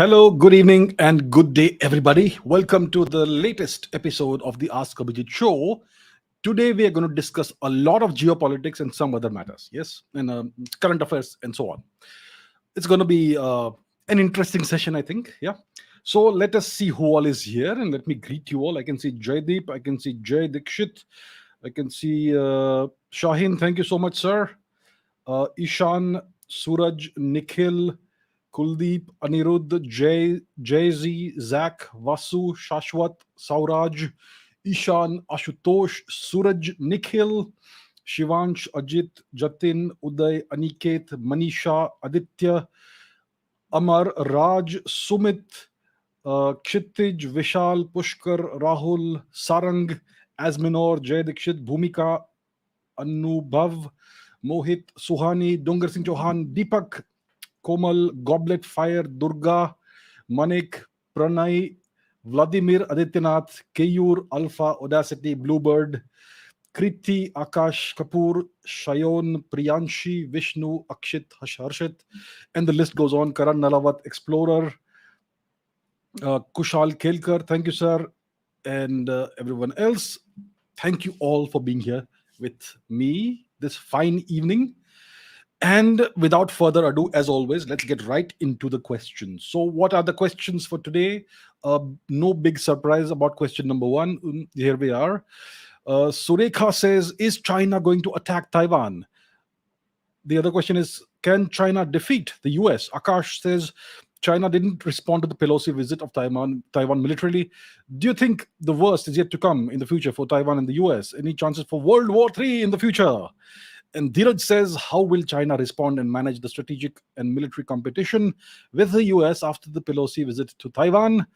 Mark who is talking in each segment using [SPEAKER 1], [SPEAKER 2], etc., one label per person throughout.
[SPEAKER 1] Hello, good evening, and good day, everybody. Welcome to the latest episode of the Ask Abhijit show. Today, we are going to discuss a lot of geopolitics and some other matters, yes, and current affairs and so on. It's going to be an interesting session, I think. Yeah. So let us see who all is here, and let me greet you all. I can see Jaydeep, I can see Jay Dikshit, I can see Shaheen. Thank you so much, sir. Ishan, Suraj, Nikhil, Kuldeep, Anirudh, Jay Z, Zach, Vasu, Shashwat, Sauraj, Ishan, Ashutosh, Suraj, Nikhil, Shivansh, Ajit, Jatin, Uday, Aniket, Manisha, Aditya, Amar, Raj, Sumit, Kshitij, Vishal, Pushkar, Rahul, Sarang, Asminor, Jay Dikshit, Bhumika, Anubhav, Mohit, Suhani, Dungar Singh Chauhan, Deepak, Komal, Goblet Fire, Durga, Manik, Pranay, Vladimir Adityanath, Keyur, Alpha, Audacity, Bluebird, Kriti, Akash, Kapoor, Shayon, Priyanshi, Vishnu, Akshit, Harshit, and the list goes on. Karan Nalawat, Explorer, Kushal Kelkar, thank you, sir, and everyone else. Thank you all for being here with me this fine evening. And without further ado, as always, let's get right into the questions. So, what are the questions for today? No big surprise about question number one. Here we are. Surekha says, is China going to attack Taiwan? The other question is, can China defeat the US? Akash says, China didn't respond to the Pelosi visit of Taiwan militarily. Do you think the worst is yet to come in the future for Taiwan and the US? Any chances for World War III in the future? And Dheeraj says, how will China respond and manage the strategic and military competition with the US after the Pelosi visit to Taiwan?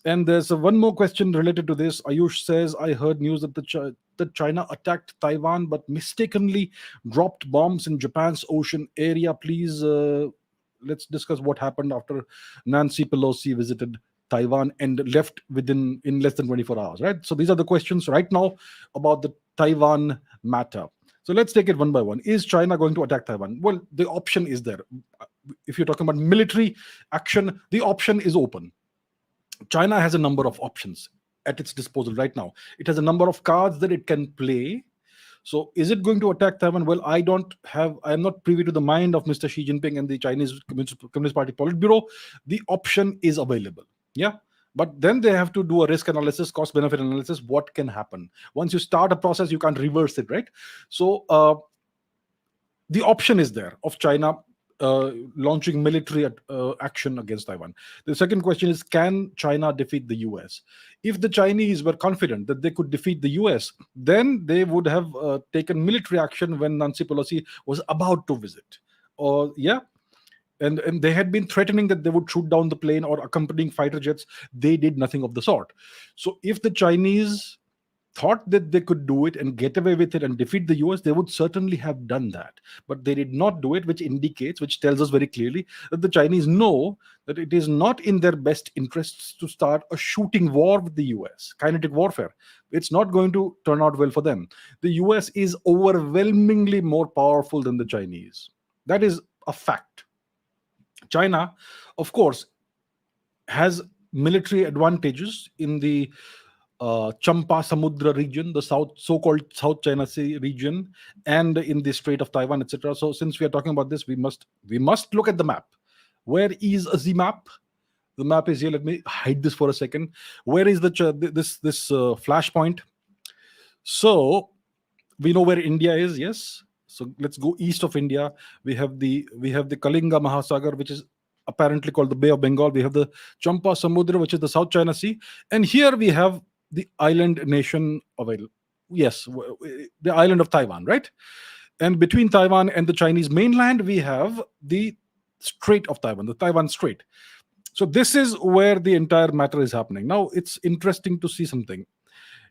[SPEAKER 1] And there's one more question related to this. Ayush says, I heard news that China attacked Taiwan but mistakenly dropped bombs in Japan's ocean area. Please, let's discuss what happened after Nancy Pelosi visited Taiwan and left in less than 24 hours, right? So these are the questions right now about the Taiwan matter. So let's take it one by one. Is China going to attack Taiwan? Well, the option is there. If you're talking about military action, the option is open. China has a number of options at its disposal right now. It has a number of cards that it can play. So is it going to attack Taiwan? Well, I am not privy to the mind of Mr. Xi Jinping and the Chinese Communist Party Politburo. The option is available. Yeah. But then they have to do a risk analysis, cost benefit analysis. What can happen? Once you start a process, you can't reverse it, right? So the option is there of China launching military action against Taiwan. The second question is, can China defeat the US? If the Chinese were confident that they could defeat the US, then they would have taken military action when Nancy Pelosi was about to visit. And they had been threatening that they would shoot down the plane or accompanying fighter jets. They did nothing of the sort. So if the Chinese thought that they could do it and get away with it and defeat the US, they would certainly have done that. But they did not do it, which tells us very clearly that the Chinese know that it is not in their best interests to start a shooting war with the US, kinetic warfare. It's not going to turn out well for them. The US is overwhelmingly more powerful than the Chinese. That is a fact. China, of course, has military advantages in the Champa Samudra region, the so-called South China Sea region, and in the Strait of Taiwan, etc. So, since we are talking about this, we must look at the map. Where is the map? The map is here. Let me hide this for a second. Where is this flashpoint? So we know where India is. Yes. So let's go east of India. We have the Kalinga Mahasagar, which is apparently called the Bay of Bengal. We have the Champa Samudra, which is the South China Sea, and here we have the island nation of the island of Taiwan, right? And between Taiwan and the Chinese mainland, we have the Strait of Taiwan, the Taiwan Strait. So this is where the entire matter is happening. Now, it's interesting to see something.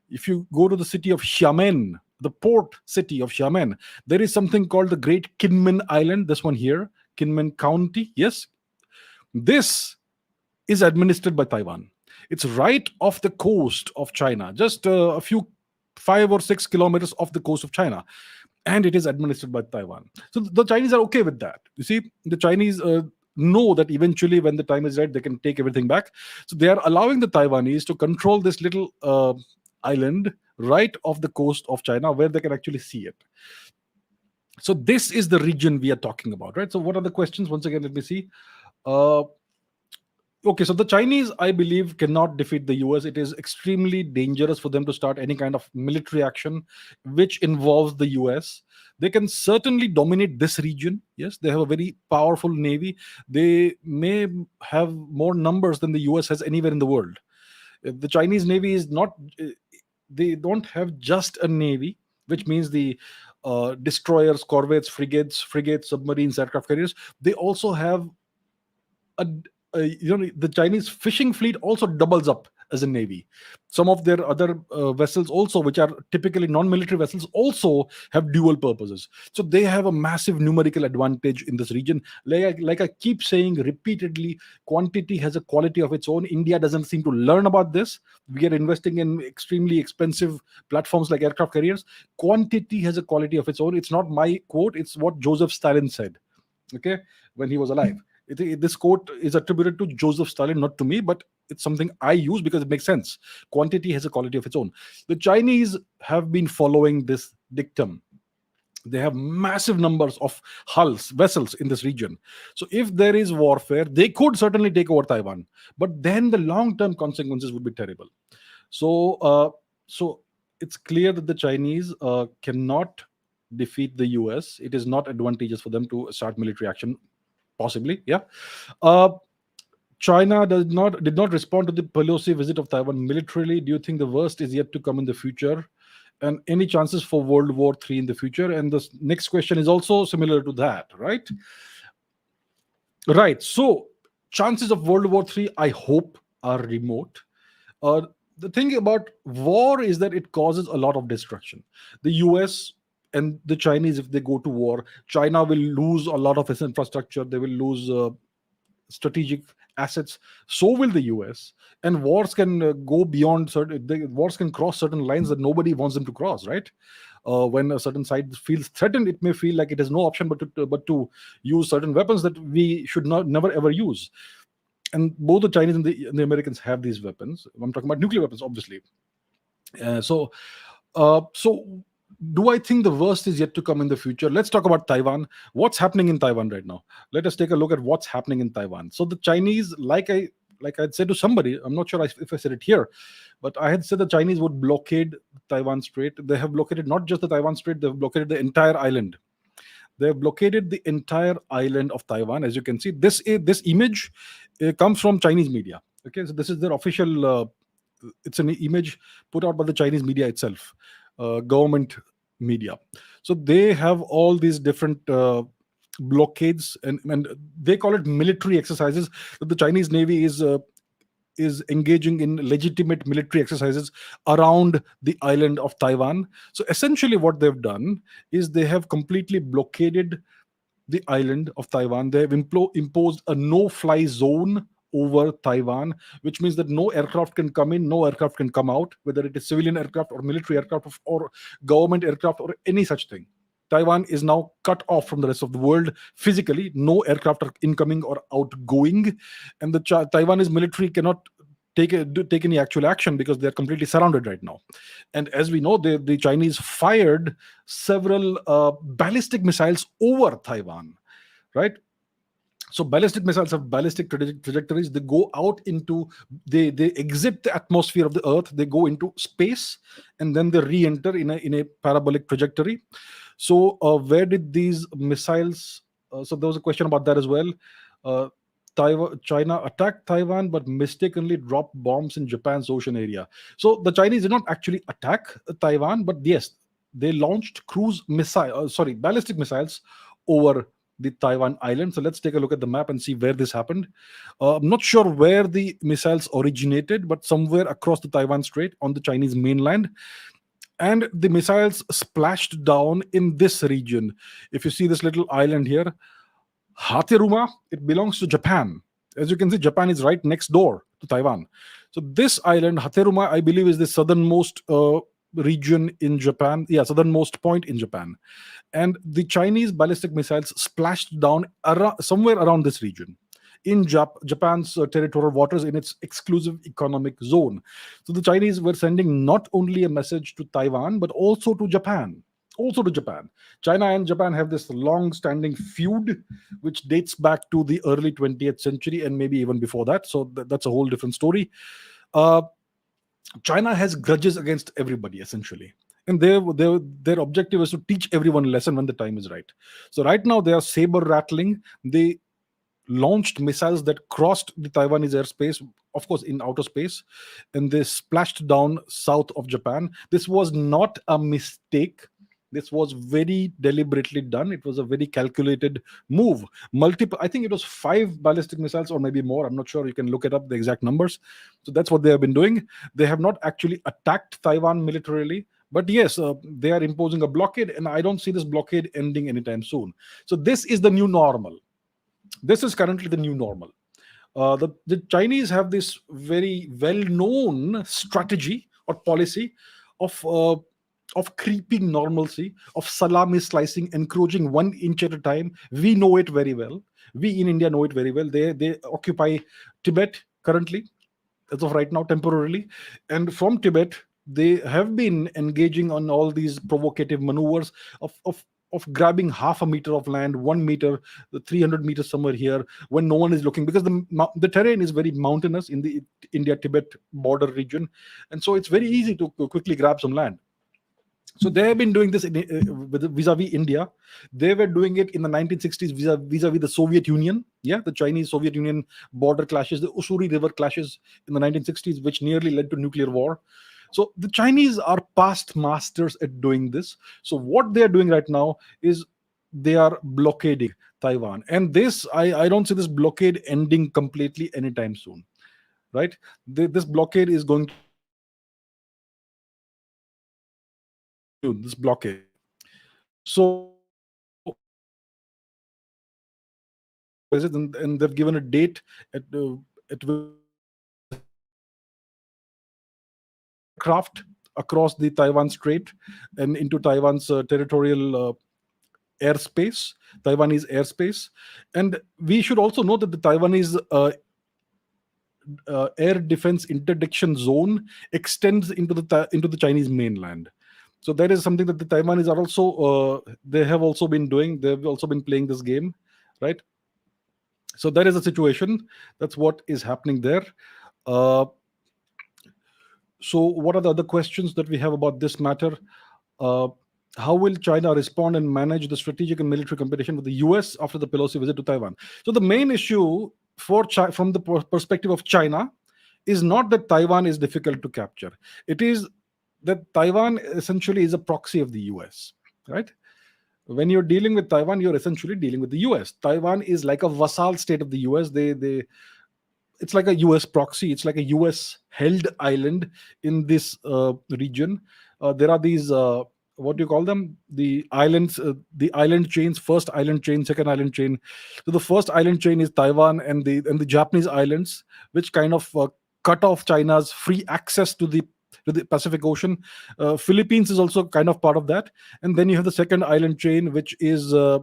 [SPEAKER 1] If you go to the city of Xiamen, the port city of Xiamen, there is something called the Great Kinmen Island, this one here, Kinmen County. Yes, this is administered by Taiwan. It's right off the coast of China, just a few 5 or 6 kilometers off the coast of China, and it is administered by Taiwan. So the Chinese are okay with that. You see, the Chinese know that eventually, when the time is right, they can take everything back. So they are allowing the Taiwanese to control this little island right off the coast of China, where they can actually see it. So this is the region we are talking about, right? So what are the questions? Once again, let me see. Uh, Okay, so the Chinese, I believe, cannot defeat the US. It is extremely dangerous for them to start any kind of military action which involves the US. They can certainly dominate this region. Yes, they have a very powerful navy. They may have more numbers than the US has anywhere in the world. The Chinese navy is not, they don't have just a navy, which means the destroyers, corvettes, frigates, submarines, aircraft carriers. They also have a, the Chinese fishing fleet also doubles up as a navy. Some of their other vessels also, which are typically non-military vessels, also have dual purposes. So they have a massive numerical advantage in this region. Like I keep saying repeatedly, quantity has a quality of its own. India doesn't seem to learn about this. We are investing in extremely expensive platforms like aircraft carriers. Quantity has a quality of its own. It's not my quote, it's what Joseph Stalin said, okay, when he was alive. This quote is attributed to Joseph Stalin, not to me, but it's something I use because it makes sense. Quantity has a quality of its own. The Chinese have been following this dictum. They have massive numbers of hulls, vessels in this region. So if there is warfare, they could certainly take over Taiwan, but then the long-term consequences would be terrible. So it's clear that the Chinese cannot defeat the US. It is not advantageous for them to start military action. Possibly, yeah. Uh, China did not respond to the Pelosi visit of Taiwan militarily. Do you think the worst is yet to come in the future? And any chances for World War III in the future? And the next question is also similar to that, right? Right. So chances of World War III, I hope, are remote. Uh, the thing about war is that it causes a lot of destruction. The US and the Chinese, if they go to war, China will lose a lot of its infrastructure. They will lose strategic assets. So will the US. And wars can go beyond wars can cross certain lines that nobody wants them to cross, right? When a certain side feels threatened, it may feel like it has no option but to use certain weapons that we should not never ever use. And both the Chinese and the Americans have these weapons. I'm talking about nuclear weapons, obviously. So do I think the worst is yet to come in the future? Let's talk about Taiwan. What's happening in Taiwan right now? Let us take a look at what's happening in Taiwan. So the Chinese, like I'd said to somebody, I'm not sure if I said it here, but I had said the Chinese would blockade Taiwan Strait. They have blockaded not just the Taiwan Strait, they've blockaded the entire island. They have blockaded the entire island of Taiwan. As you can see, this image comes from Chinese media. Okay, so this is their official. It's an image put out by the Chinese media itself, government media. So they have all these different blockades, and they call it military exercises. The Chinese Navy is engaging in legitimate military exercises around the island of Taiwan. So essentially, what they've done is they have completely blockaded the island of Taiwan. They have imposed a no-fly zone over Taiwan, which means that no aircraft can come in, no aircraft can come out, whether it is civilian aircraft or military aircraft or government aircraft or any such thing. Taiwan is now cut off from the rest of the world physically. No aircraft are incoming or outgoing, and the Taiwanese military cannot take any actual action because they are completely surrounded right now. And as we know, the Chinese fired several ballistic missiles over Taiwan, right? So ballistic missiles have ballistic trajectories. They go out into, they exit the atmosphere of the Earth. They go into space, and then they re-enter in a parabolic trajectory. So where did these missiles? So there was a question about that as well. China attacked Taiwan, but mistakenly dropped bombs in Japan's ocean area. So the Chinese did not actually attack Taiwan, but yes, they launched ballistic missiles over the Taiwan island. So let's take a look at the map and see where this happened. I'm not sure where the missiles originated, but somewhere across the Taiwan Strait on the Chinese mainland. And the missiles splashed down in this region. If you see this little island here, Hateruma, it belongs to Japan. As you can see, Japan is right next door to Taiwan. So this island, Hateruma, I believe is the southernmost region in Japan. Yeah, southernmost point in Japan. And the Chinese ballistic missiles splashed down somewhere around this region. in Japan's territorial waters in its exclusive economic zone. So the Chinese were sending not only a message to Taiwan, but also to Japan. Also to Japan. China and Japan have this long standing feud, which dates back to the early 20th century and maybe even before that. So that's a whole different story. Uh, China has grudges against everybody essentially, and their objective is to teach everyone a lesson when the time is right. So right now they are saber rattling. They launched missiles that crossed the Taiwanese airspace, of course, in outer space, and they splashed down south of Japan. This was not a mistake. This was very deliberately done. It was a very calculated move. Multiple, I think it was 5 ballistic missiles or maybe more. I'm not sure. You can look it up, the exact numbers. So that's what they have been doing. They have not actually attacked Taiwan militarily. But yes, they are imposing a blockade, and I don't see this blockade ending anytime soon. So this is the new normal. This is currently the new normal. The Chinese have this very well-known strategy or policy of creeping normalcy, of salami slicing, encroaching 1 inch at a time. We know it very well. We in India know it very well. They occupy Tibet currently, as of right now, temporarily, and from Tibet they have been engaging on all these provocative maneuvers of grabbing half a meter of land, 1 meter, the 300 meters somewhere here, when no one is looking, because the terrain is very mountainous in the India-Tibet border region, and so it's very easy to quickly grab some land. So they have been doing this vis-a-vis India. They were doing it in the 1960s vis-a-vis the Soviet Union. Yeah, the Chinese-Soviet Union border clashes, the Ussuri River clashes in the 1960s, which nearly led to nuclear war. So the Chinese are past masters at doing this. So what they are doing right now is they are blockading Taiwan. And this, I don't see this blockade ending completely anytime soon. Right? This blockade is going to continue, this blockade. So and they've given a date at craft across the Taiwan Strait and into Taiwan's territorial airspace, Taiwanese airspace. And we should also know that the Taiwanese air defense interdiction zone extends into the Chinese mainland. So that is something that the Taiwanese are also they have also been doing. They've also been playing this game, right? So that is the situation. That's what is happening there. Uh, so what are the other questions that we have about this matter? Uh, how will China respond and manage the strategic and military competition with the US after the Pelosi visit to Taiwan? So the main issue from the perspective of China is not that Taiwan is difficult to capture. It is that Taiwan essentially is a proxy of the US, right? When you're dealing with Taiwan, you're essentially dealing with the US. Taiwan is like a vassal state of the US. It's like a US proxy. It's like a US held island in this region. There are these what do you call them? The islands, the island chains. First island chain, second island chain. So the first island chain is Taiwan and the Japanese islands, which kind of cut off China's free access to the Pacific Ocean. Philippines is also kind of part of that, and then you have the second island chain, which is the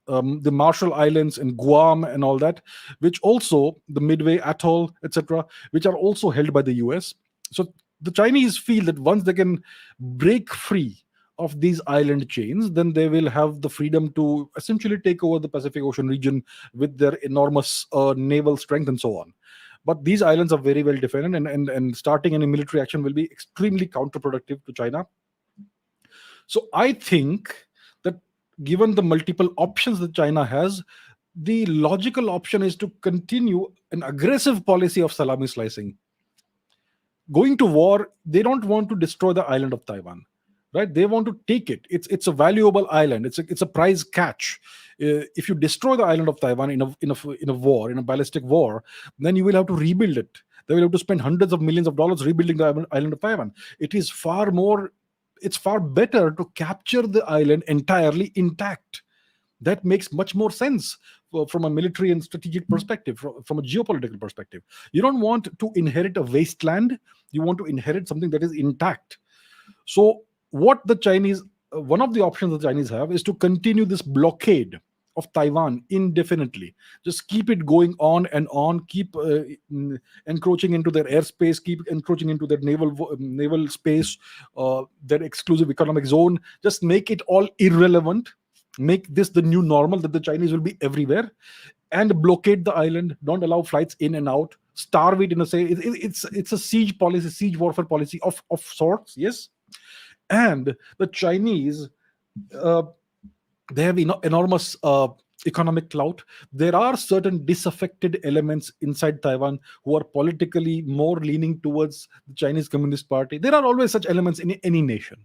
[SPEAKER 1] Marshall Islands and Guam and all that, which also the Midway Atoll, etc., which are also held by the US. So the Chinese feel that once they can break free of these island chains, then they will have the freedom to essentially take over the Pacific Ocean region with their enormous naval strength and so on. But these islands are very well defended, and starting any military action will be extremely counterproductive to China. So I think that given the multiple options that China has, the logical option is to continue an aggressive policy of salami slicing. Going to war, they don't want to destroy the island of Taiwan, right? They want to take it. It's a valuable island. It's a prize catch. If you destroy the island of Taiwan in a war, in a ballistic war, then you will have to rebuild it. They will have to spend hundreds of millions of dollars rebuilding the island of Taiwan. It's far better to capture the island entirely intact. That makes much more sense from a military and strategic perspective, from a geopolitical perspective. You don't want to inherit a wasteland. You want to inherit something that is intact. So what the Chinese, one of the options the Chinese have is to continue this blockade of Taiwan indefinitely. Just keep it going on and on. Keep encroaching into their airspace. Keep encroaching into their naval space, their exclusive economic zone. Just make it all irrelevant. Make this the new normal, that the Chinese will be everywhere, and blockade the island. Don't allow flights in and out. Starve it in a say. It's a siege policy, siege warfare policy of sorts. Yes, and the Chinese, uh, they have enormous economic clout. There are certain disaffected elements inside Taiwan who are politically more leaning towards the Chinese Communist Party. There are always such elements in any nation,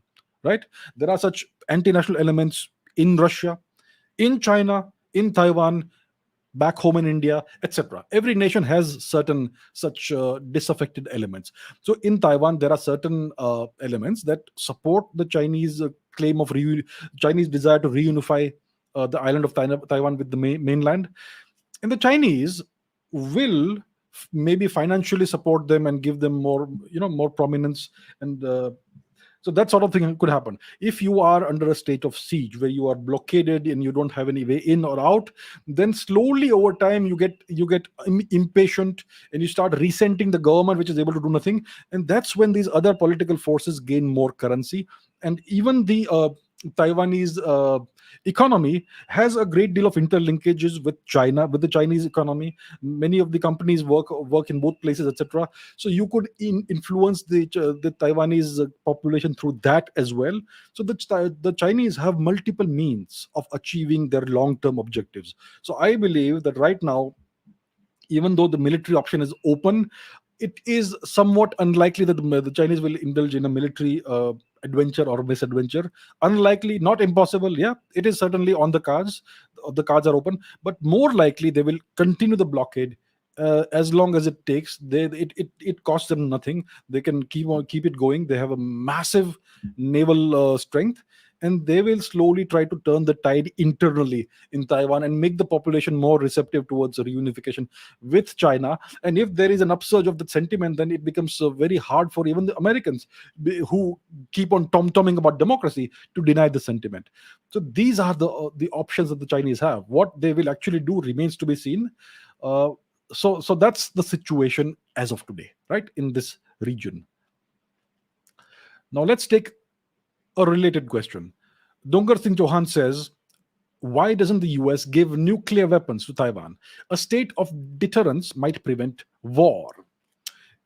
[SPEAKER 1] right? There are such anti-national elements in Russia, in China, in Taiwan, back home in India, etc. Every nation has certain such disaffected elements. So in Taiwan, there are certain elements that support the Chinese claim of Chinese desire to reunify the island of Taiwan with the mainland, and the Chinese will maybe financially support them and give them more, more prominence, and so that sort of thing could happen. If you are under a state of siege where you are blockaded and you don't have any way in or out, then slowly over time you get impatient, and you start resenting the government, which is able to do nothing. And that's when these other political forces gain more currency. And even the Taiwanese economy has a great deal of interlinkages with China, with the Chinese economy. Many of the companies work in both places, etc. So you could influence the Taiwanese population through that as well. So the Chinese have multiple means of achieving their long-term objectives. So I believe that right now, even though the military option is open, it is somewhat unlikely that the Chinese will indulge in a military adventure or misadventure. Unlikely, not impossible. Yeah, it is certainly on the cards. The cards are open, but more likely they will continue the blockade as long as it takes. It costs them nothing. They can keep it going. They have a massive naval strength, and they will slowly try to turn the tide internally in Taiwan and make the population more receptive towards reunification with China. And if there is an upsurge of that sentiment, then it becomes very hard for even the Americans who keep on tom-tomming about democracy to deny the sentiment. So these are the options that the Chinese have. What they will actually do remains to be seen. So that's the situation as of today, right, in this region. Now let's take a related question. Dongar Singh Chauhan says, why doesn't the US give nuclear weapons to Taiwan? A state of deterrence might prevent war.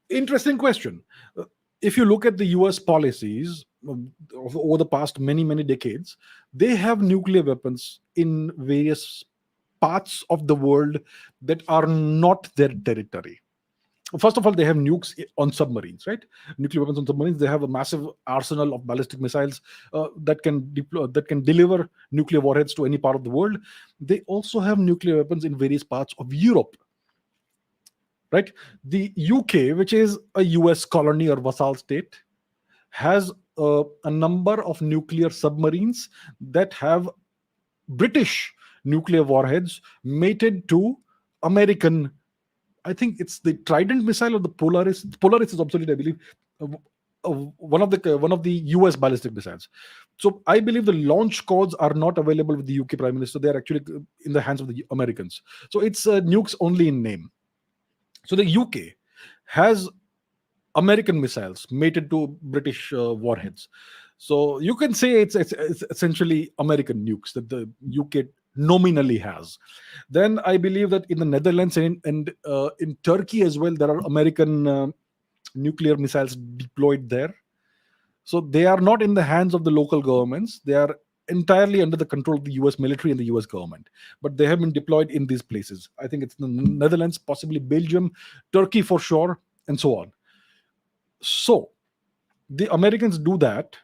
[SPEAKER 1] Interesting question. If you look at the US policies over the past many decades, they have nuclear weapons in various parts of the world that are not their territory. First of all, they have nukes on submarines, right? Nuclear weapons on submarines. They have a massive arsenal of ballistic missiles that can deliver nuclear warheads to any part of the world. They also have nuclear weapons in various parts of Europe, right? The UK, which is a US colony or vassal state, has a number of nuclear submarines that have British nuclear warheads mated to American. I think it's the Trident missile or the Polaris. Polaris is obsolete, I believe. One of the US ballistic missiles. So I believe the launch codes are not available with the UK Prime Minister. They are actually in the hands of the Americans. So it's nukes only in name. So the UK has American missiles mated to British warheads. So you can say it's essentially American nukes that the UK nominally has. Then I believe that in the Netherlands and in Turkey as well, there are American nuclear missiles deployed there. So they are not in the hands of the local governments. They are entirely under the control of the US military and the US government. But they have been deployed in these places. I think it's the Netherlands, possibly Belgium, Turkey for sure, and so on. So the Americans do that,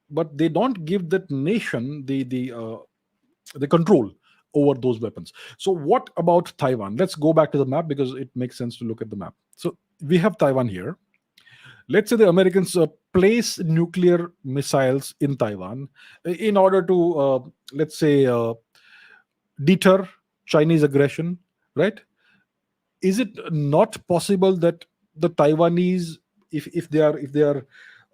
[SPEAKER 1] but they don't give that nation the control over those weapons. So what about Taiwan? Let's go back to the map because it makes sense to look at the map. So we have Taiwan here. Let's say the Americans place nuclear missiles in Taiwan in order to, let's say, deter Chinese aggression, right? Is it not possible that the Taiwanese, if they are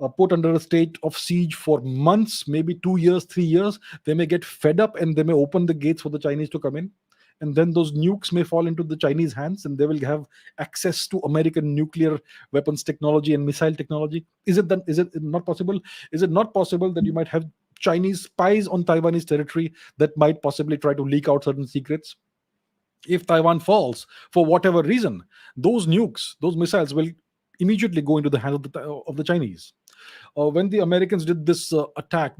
[SPEAKER 1] put under a state of siege for months, maybe 2 years, 3 years. They may get fed up and they may open the gates for the Chinese to come in. And then those nukes may fall into the Chinese hands and they will have access to American nuclear weapons technology and missile technology. Is it not possible? Is it not possible that you might have Chinese spies on Taiwanese territory that might possibly try to leak out certain secrets? If Taiwan falls for whatever reason, those nukes, those missiles will immediately go into the hands of the Chinese. When the Americans did this attack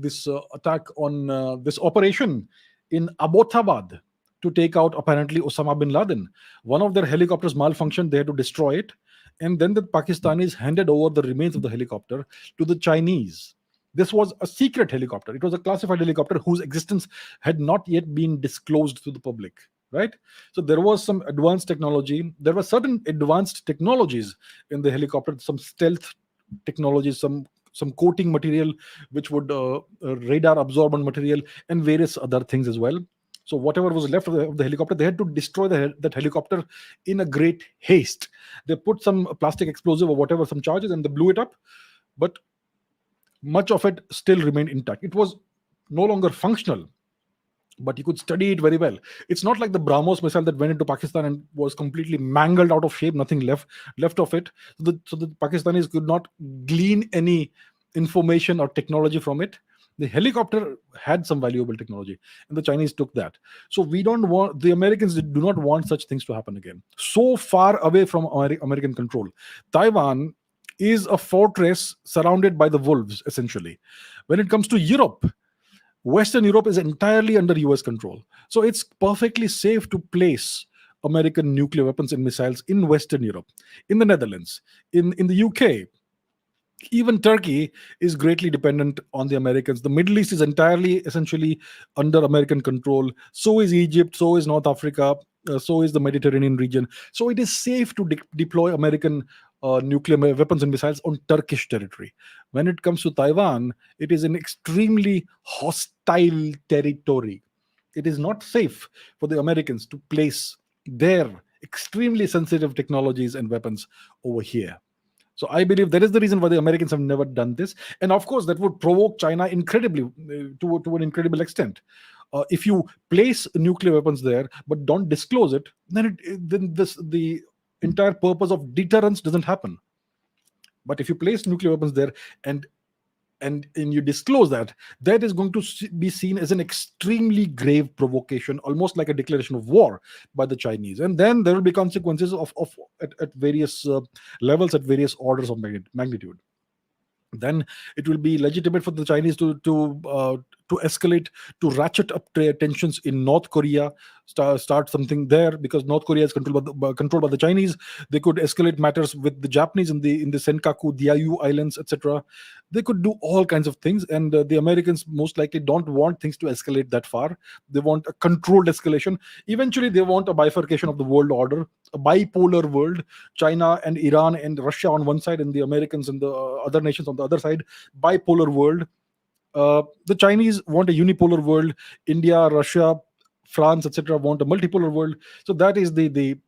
[SPEAKER 1] on this operation in Abbottabad to take out apparently Osama bin Laden, one of their helicopters malfunctioned. They had to destroy it, and then the Pakistanis handed over the remains of the helicopter to the Chinese. This was a secret helicopter. It was a classified helicopter whose existence had not yet been disclosed to the public. Right? So there was some advanced technology. There were certain advanced technologies in the helicopter, some stealth technologies, some coating material which would radar absorbent material, and various other things as well. So whatever was left of the helicopter, they had to destroy that helicopter in a great haste. They put some plastic explosive or whatever, some charges, and they blew it up. But much of it still remained intact. It was no longer functional, but you could study it very well. It's not like the BrahMos missile that went into Pakistan and was completely mangled out of shape, nothing left of it. So the Pakistanis could not glean any information or technology from it. The helicopter had some valuable technology, and the Chinese took that. So the Americans do not want such things to happen again. So far away from American control, Taiwan is a fortress surrounded by the wolves, essentially. When it comes to Europe, Western Europe is entirely under US control. So it's perfectly safe to place American nuclear weapons and missiles in Western Europe, in the Netherlands, in the UK. Even Turkey is greatly dependent on the Americans. The Middle East is entirely, essentially, under American control. So is Egypt, so is North Africa, so is the Mediterranean region. So it is safe to deploy American nuclear weapons and missiles on Turkish territory. When it comes to Taiwan, it is an extremely hostile territory. It is not safe for the Americans to place their extremely sensitive technologies and weapons over here. So I believe that is the reason why the Americans have never done this. And of course, that would provoke China incredibly, to an incredible extent. If you place nuclear weapons there but don't disclose it, then the entire purpose of deterrence doesn't happen. But if you place nuclear weapons there and you disclose that, that is going to be seen as an extremely grave provocation, almost like a declaration of war by the Chinese. And then there will be consequences at various levels, at various orders of magnitude. Then it will be legitimate for the Chinese to escalate, to ratchet up tensions in North Korea, start something there, because North Korea is controlled by the Chinese. They could escalate matters with the Japanese in the Senkaku, Diaoyu Islands, etc. They could do all kinds of things, and the Americans most likely don't want things to escalate that far. They want a controlled escalation. Eventually, they want a bifurcation of the world order, a bipolar world, China and Iran and Russia on one side, and the Americans and the other nations on the other side. Bipolar world. The Chinese want a unipolar world. India, Russia, France, etc. want a multipolar world. So that is the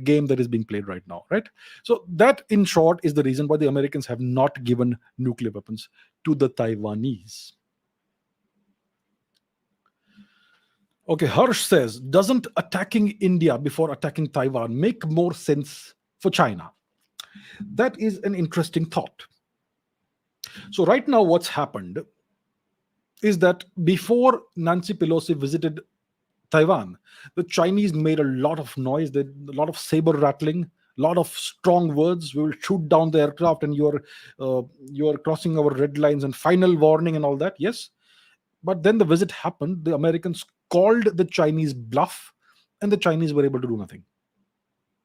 [SPEAKER 1] game that is being played right now, right? So that, in short, is the reason why the Americans have not given nuclear weapons to the Taiwanese. Okay, Harsh says, doesn't attacking India before attacking Taiwan make more sense for China? That is an interesting thought. So right now what's happened is that before Nancy Pelosi visited Taiwan, the Chinese made a lot of noise, a lot of saber rattling, a lot of strong words. We will shoot down the aircraft, and you're crossing our red lines, and final warning and all that. Yes, but then the visit happened. The Americans called the Chinese bluff, and the Chinese were able to do nothing.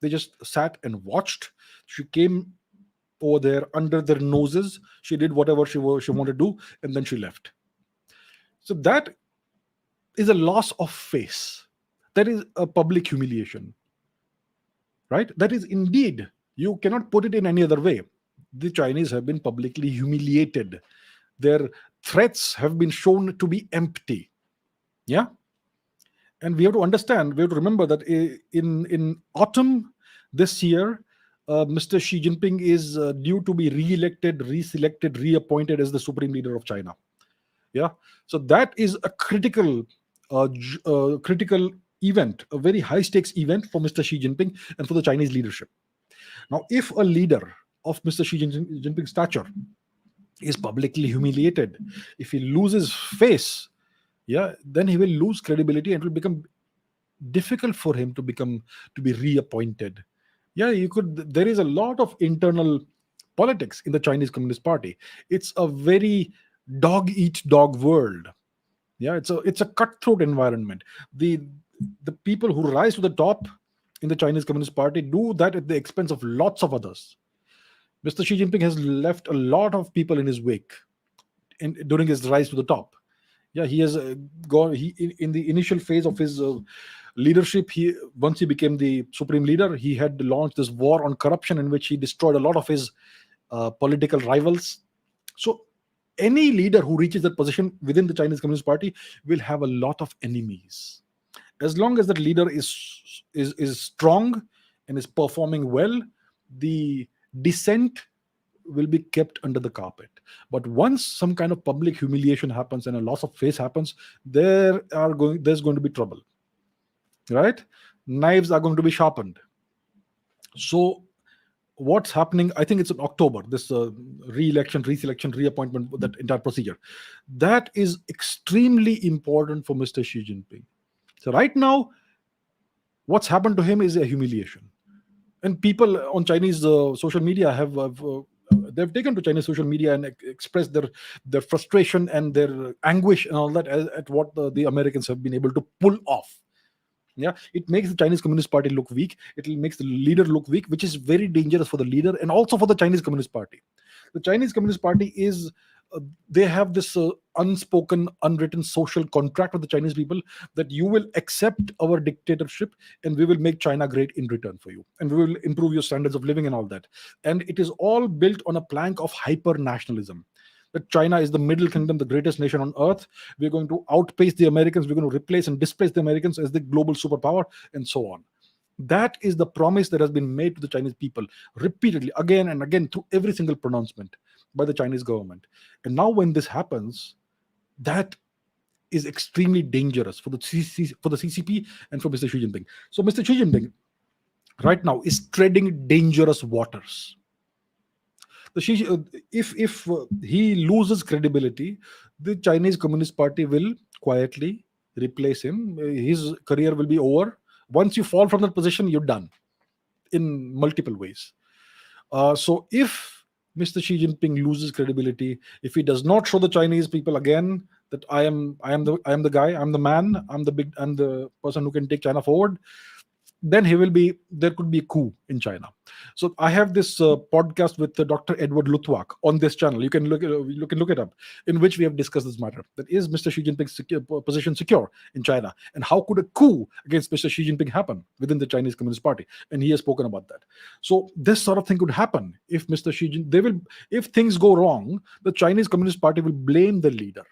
[SPEAKER 1] They just sat and watched. She came over there under their noses. She did whatever she wanted to do, and then she left. So that is a loss of face. That is a public humiliation, right? That is indeed, you cannot put it in any other way. The Chinese have been publicly humiliated. Their threats have been shown to be empty. Yeah. And we have to understand, we have to remember that in autumn this year, Mr. Xi Jinping is due to be re-elected, reselected, reappointed as the supreme leader of China. Yeah, so that is a critical event, a very high stakes event for Mr. Xi Jinping and for the Chinese leadership. Now, if a leader of Mr. Jinping's stature is publicly humiliated, if he loses face, yeah, then he will lose credibility and it will become difficult for him to be reappointed. Yeah, you could. There is a lot of internal politics in the Chinese Communist Party. It's a very dog eat dog world. Yeah, it's a cutthroat environment. The people who rise to the top in the Chinese Communist Party do that at the expense of lots of others. Mr. Xi Jinping has left a lot of people in his wake during his rise to the top. Yeah, he has gone. In the initial phase of his leadership, he once he became the supreme leader, he had launched this war on corruption in which he destroyed a lot of his political rivals. So any leader who reaches that position within the Chinese Communist Party will have a lot of enemies. As long as that leader is strong and is performing well, the dissent will be kept under the carpet. But once some kind of public humiliation happens and a loss of face happens, there's going to be trouble, right? Knives are going to be sharpened. So what's happening, I think it's in October, this re-election, reselection, reappointment, that entire procedure, that is extremely important for Mr. Xi Jinping. So right now, what's happened to him is a humiliation. And people on Chinese social media they've taken to Chinese social media and expressed their frustration and their anguish and all that at what the Americans have been able to pull off. Yeah, it makes the Chinese Communist Party look weak. It makes the leader look weak, which is very dangerous for the leader and also for the Chinese Communist Party. The Chinese Communist Party they have this unspoken, unwritten social contract with the Chinese people that you will accept our dictatorship and we will make China great in return for you. And we will improve your standards of living and all that. And it is all built on a plank of hyper nationalism. That China is the middle kingdom, the greatest nation on earth. We're going to outpace the Americans. We're going to replace and displace the Americans as the global superpower, and so on. That is the promise that has been made to the Chinese people repeatedly, again and again, through every single pronouncement by the Chinese government. And now when this happens, that is extremely dangerous for the CCP and for Mr. Xi Jinping. So Mr. Xi Jinping right now is treading dangerous waters. If he loses credibility, the Chinese Communist Party will quietly replace him. His career will be over. Once you fall from that position, you're done in multiple ways. So if Mr. Xi Jinping loses credibility, if he does not show the Chinese people again that I am the guy, I'm the man, I'm the person who can take China forward, then there could be a coup in China. So I have this podcast with Dr. Edward Luttwak on this channel. You can look it up, in which we have discussed this matter. That is Mr. Xi Jinping's position secure in China, and how could a coup against Mr. Xi Jinping happen within the Chinese Communist Party? And he has spoken about that. So this sort of thing could happen if Mr. Xi Jinping, if things go wrong, the Chinese Communist Party will blame the leader.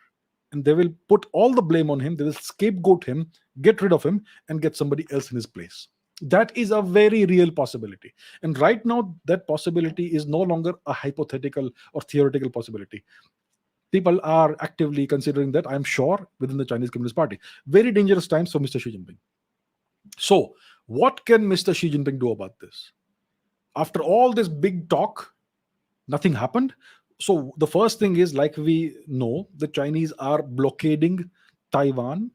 [SPEAKER 1] And they will put all the blame on him. They will scapegoat him, get rid of him, and get somebody else in his place. That is a very real possibility. And right now, that possibility is no longer a hypothetical or theoretical possibility. People are actively considering that, I'm sure, within the Chinese Communist Party. Very dangerous times for Mr. Xi Jinping. So, what can Mr. Xi Jinping do about this? After all this big talk, nothing happened. So, the first thing is, like we know, the Chinese are blockading Taiwan.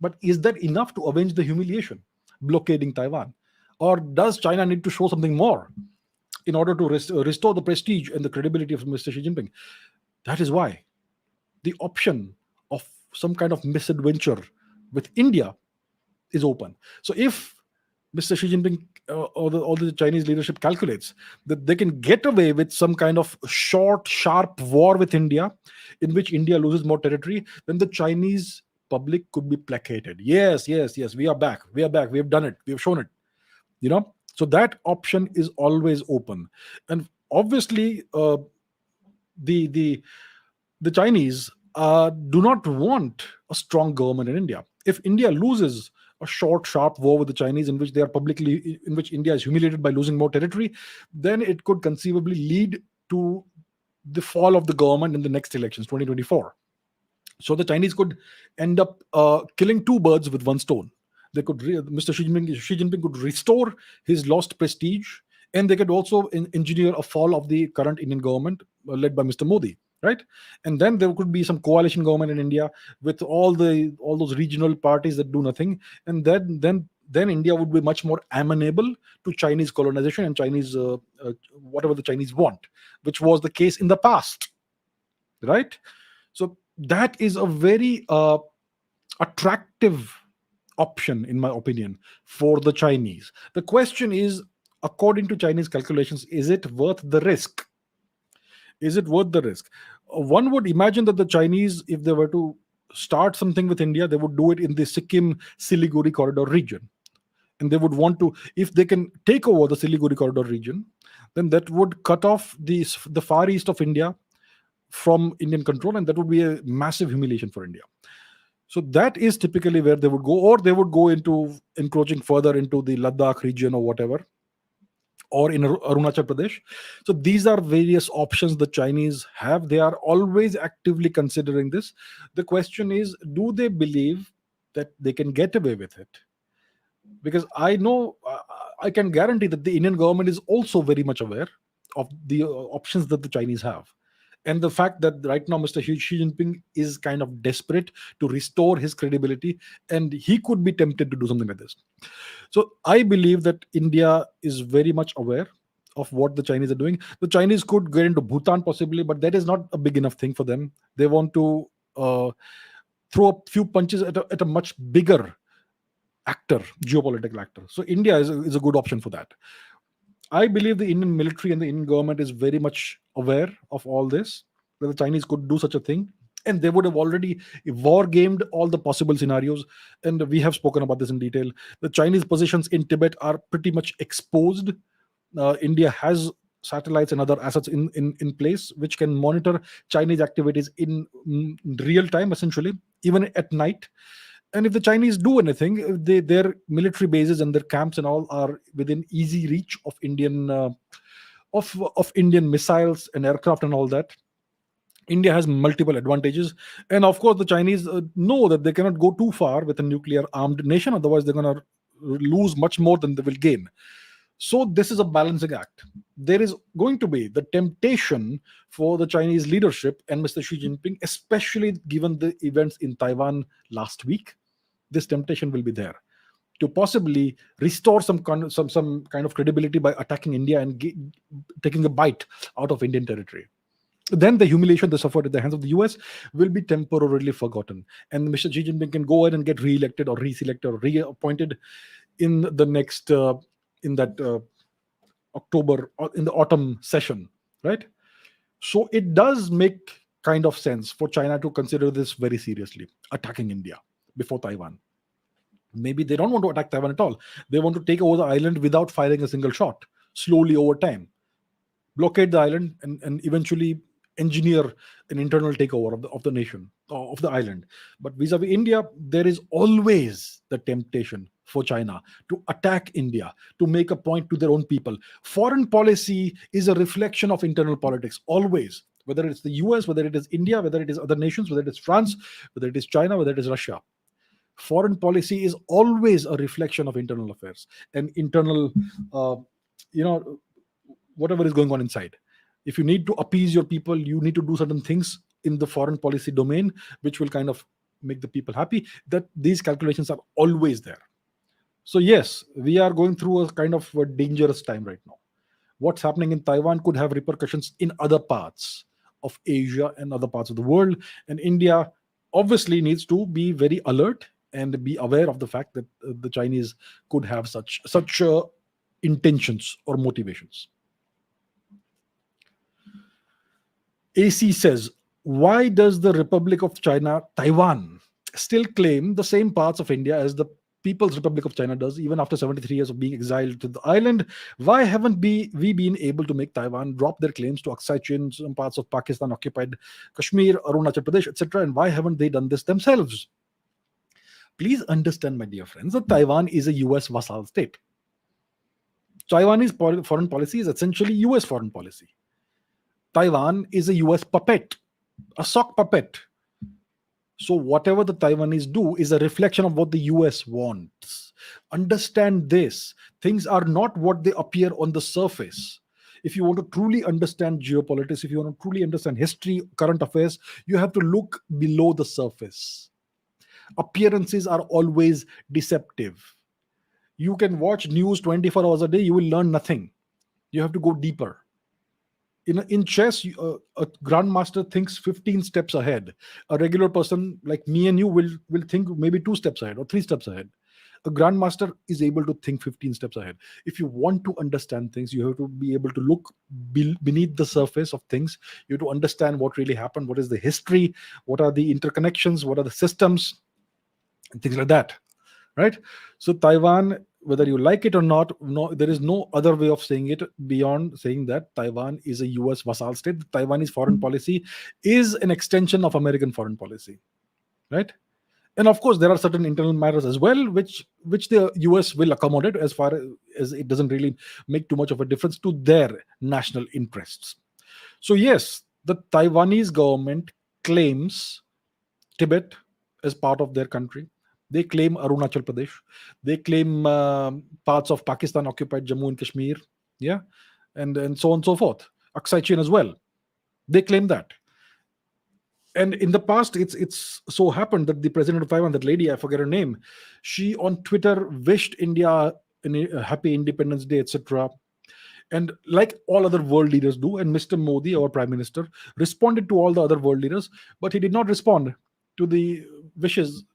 [SPEAKER 1] But is that enough to avenge the humiliation? Blockading Taiwan? Or does China need to show something more in order to restore the prestige and the credibility of Mr. Xi Jinping? That is why the option of some kind of misadventure with India is open. So if Mr. Xi Jinping or the Chinese leadership calculates that they can get away with some kind of short, sharp war with India, in which India loses more territory, then the Chinese public could be placated. Yes, we are back. We have done it. We have shown it. So that option is always open. And obviously, the Chinese do not want a strong government in India. If India loses a short, sharp war with the Chinese in which India is humiliated by losing more territory, then it could conceivably lead to the fall of the government in the next elections, 2024. So the Chinese could end up killing two birds with one stone. They could, Mr. Xi Jinping could restore his lost prestige, and they could also engineer a fall of the current Indian government led by Mr. Modi, right? And then there could be some coalition government in India with all those regional parties that do nothing, and then India would be much more amenable to Chinese colonization and Chinese whatever the Chinese want, which was the case in the past, right? So that is a very attractive option, in my opinion, for the Chinese. The question is, according to Chinese calculations, is it worth the risk? Is it worth the risk? One would imagine that the Chinese, if they were to start something with India, they would do it in the Sikkim Siliguri corridor region. And they would want to, if they can take over the Siliguri corridor region, then that would cut off the far east of India from Indian control, and that would be a massive humiliation for India. So that is typically where they would go, or they would go into encroaching further into the Ladakh region or whatever, or in Arunachal Pradesh. So these are various options the Chinese have. They are always actively considering this. The question is, do they believe that they can get away with it? Because I know, I can guarantee that the Indian government is also very much aware of the options that the Chinese have. And the fact that right now Mr. Xi Jinping is kind of desperate to restore his credibility, and he could be tempted to do something like this. So I believe that India is very much aware of what the Chinese are doing. The Chinese could get into Bhutan possibly, but that is not a big enough thing for them. They want to throw a few punches at a much bigger actor, geopolitical actor. So India is a good option for that. I believe the Indian military and the Indian government is very much aware of all this, that the Chinese could do such a thing, and they would have already war gamed all the possible scenarios. And we have spoken about this in detail. The Chinese positions in Tibet are pretty much exposed. India has satellites and other assets in place which can monitor Chinese activities in real time, essentially, even at night. And if the Chinese do anything, their military bases and their camps and all are within easy reach of Indian Indian missiles and aircraft and all that. India has multiple advantages, and of course, the Chinese know that they cannot go too far with a nuclear armed nation. Otherwise, they're going to lose much more than they will gain. So this is a balancing act. There is going to be the temptation for the Chinese leadership and Mr. Xi Jinping, especially given the events in Taiwan last week. This temptation will be there to possibly restore some kind of credibility by attacking India and taking a bite out of Indian territory. Then the humiliation they suffered at the hands of the US will be temporarily forgotten, and Mr. Xi Jinping can go ahead and get re-elected or reselected or reappointed in the next October, or in the autumn session, right? So it does make kind of sense for China to consider this very seriously, attacking India before Taiwan. Maybe they don't want to attack Taiwan at all. They want to take over the island without firing a single shot, slowly over time, blockade the island, and eventually engineer an internal takeover of the nation, of the island. But vis-a-vis India, there is always the temptation for China to attack India, to make a point to their own people. Foreign policy is a reflection of internal politics, always. Whether it's the US, whether it is India, whether it is other nations, whether it is France, whether it is China, whether it is Russia. Foreign policy is always a reflection of internal affairs and internal, whatever is going on inside. If you need to appease your people, you need to do certain things in the foreign policy domain, which will kind of make the people happy. That these calculations are always there. So yes, we are going through a kind of a dangerous time right now. What's happening in Taiwan could have repercussions in other parts of Asia and other parts of the world. And India obviously needs to be very alert and be aware of the fact that the Chinese could have such intentions or motivations. AC says, why does the Republic of China, Taiwan, still claim the same parts of India as the People's Republic of China does, even after 73 years of being exiled to the island? Why haven't we been able to make Taiwan drop their claims to Aksai-Chin, some parts of Pakistan occupied Kashmir, Arunachal Pradesh, etc.? And why haven't they done this themselves? Please understand, my dear friends, that Taiwan is a US vassal state. Taiwanese foreign policy is essentially US foreign policy. Taiwan is a US puppet, a sock puppet. So whatever the Taiwanese do is a reflection of what the US wants. Understand this. Things are not what they appear on the surface. If you want to truly understand geopolitics, if you want to truly understand history, current affairs, you have to look below the surface. Appearances are always deceptive. You can watch news 24 hours a day, you will learn nothing. You have to go deeper. In chess, a grandmaster thinks 15 steps ahead. A regular person like me and you will think maybe 2 steps ahead or 3 steps ahead. A grandmaster is able to think 15 steps ahead. If you want to understand things, you have to be able to look beneath the surface of things. You have to understand what really happened, what is the history, what are the interconnections, what are the systems, and things like that, right? So Taiwan, whether you like it or not, no, there is no other way of saying it beyond saying that Taiwan is a US vassal state. The Taiwanese foreign policy is an extension of American foreign policy, right? And of course, there are certain internal matters as well, which the US will accommodate as far as it doesn't really make too much of a difference to their national interests. So yes, the Taiwanese government claims Tibet as part of their country. They claim Arunachal Pradesh. They claim parts of Pakistan occupied Jammu and Kashmir. Yeah. And so on and so forth. Aksai Chin as well. They claim that. And in the past, it's so happened that the president of Taiwan, that lady, I forget her name, she on Twitter wished India a happy Independence Day, etc. And like all other world leaders do, and Mr. Modi, our prime minister, responded to all the other world leaders, but he did not respond to the wishes,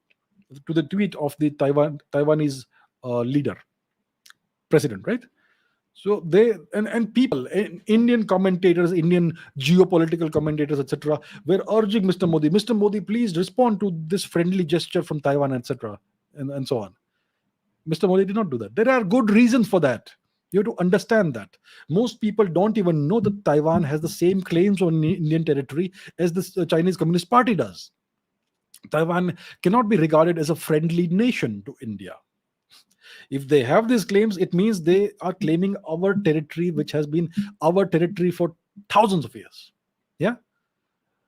[SPEAKER 1] to the tweet of the Taiwanese leader, president, right? So they and people, Indian commentators, Indian geopolitical commentators, etc., were urging Mr. Modi, please respond to this friendly gesture from Taiwan, etc., and so on. Mr. Modi did not do that. There are good reasons for that. You have to understand that. Most people don't even know that Taiwan has the same claims on Indian territory as the Chinese Communist Party does. Taiwan cannot be regarded as a friendly nation to India. If they have these claims, it means they are claiming our territory, which has been our territory for thousands of years. Yeah.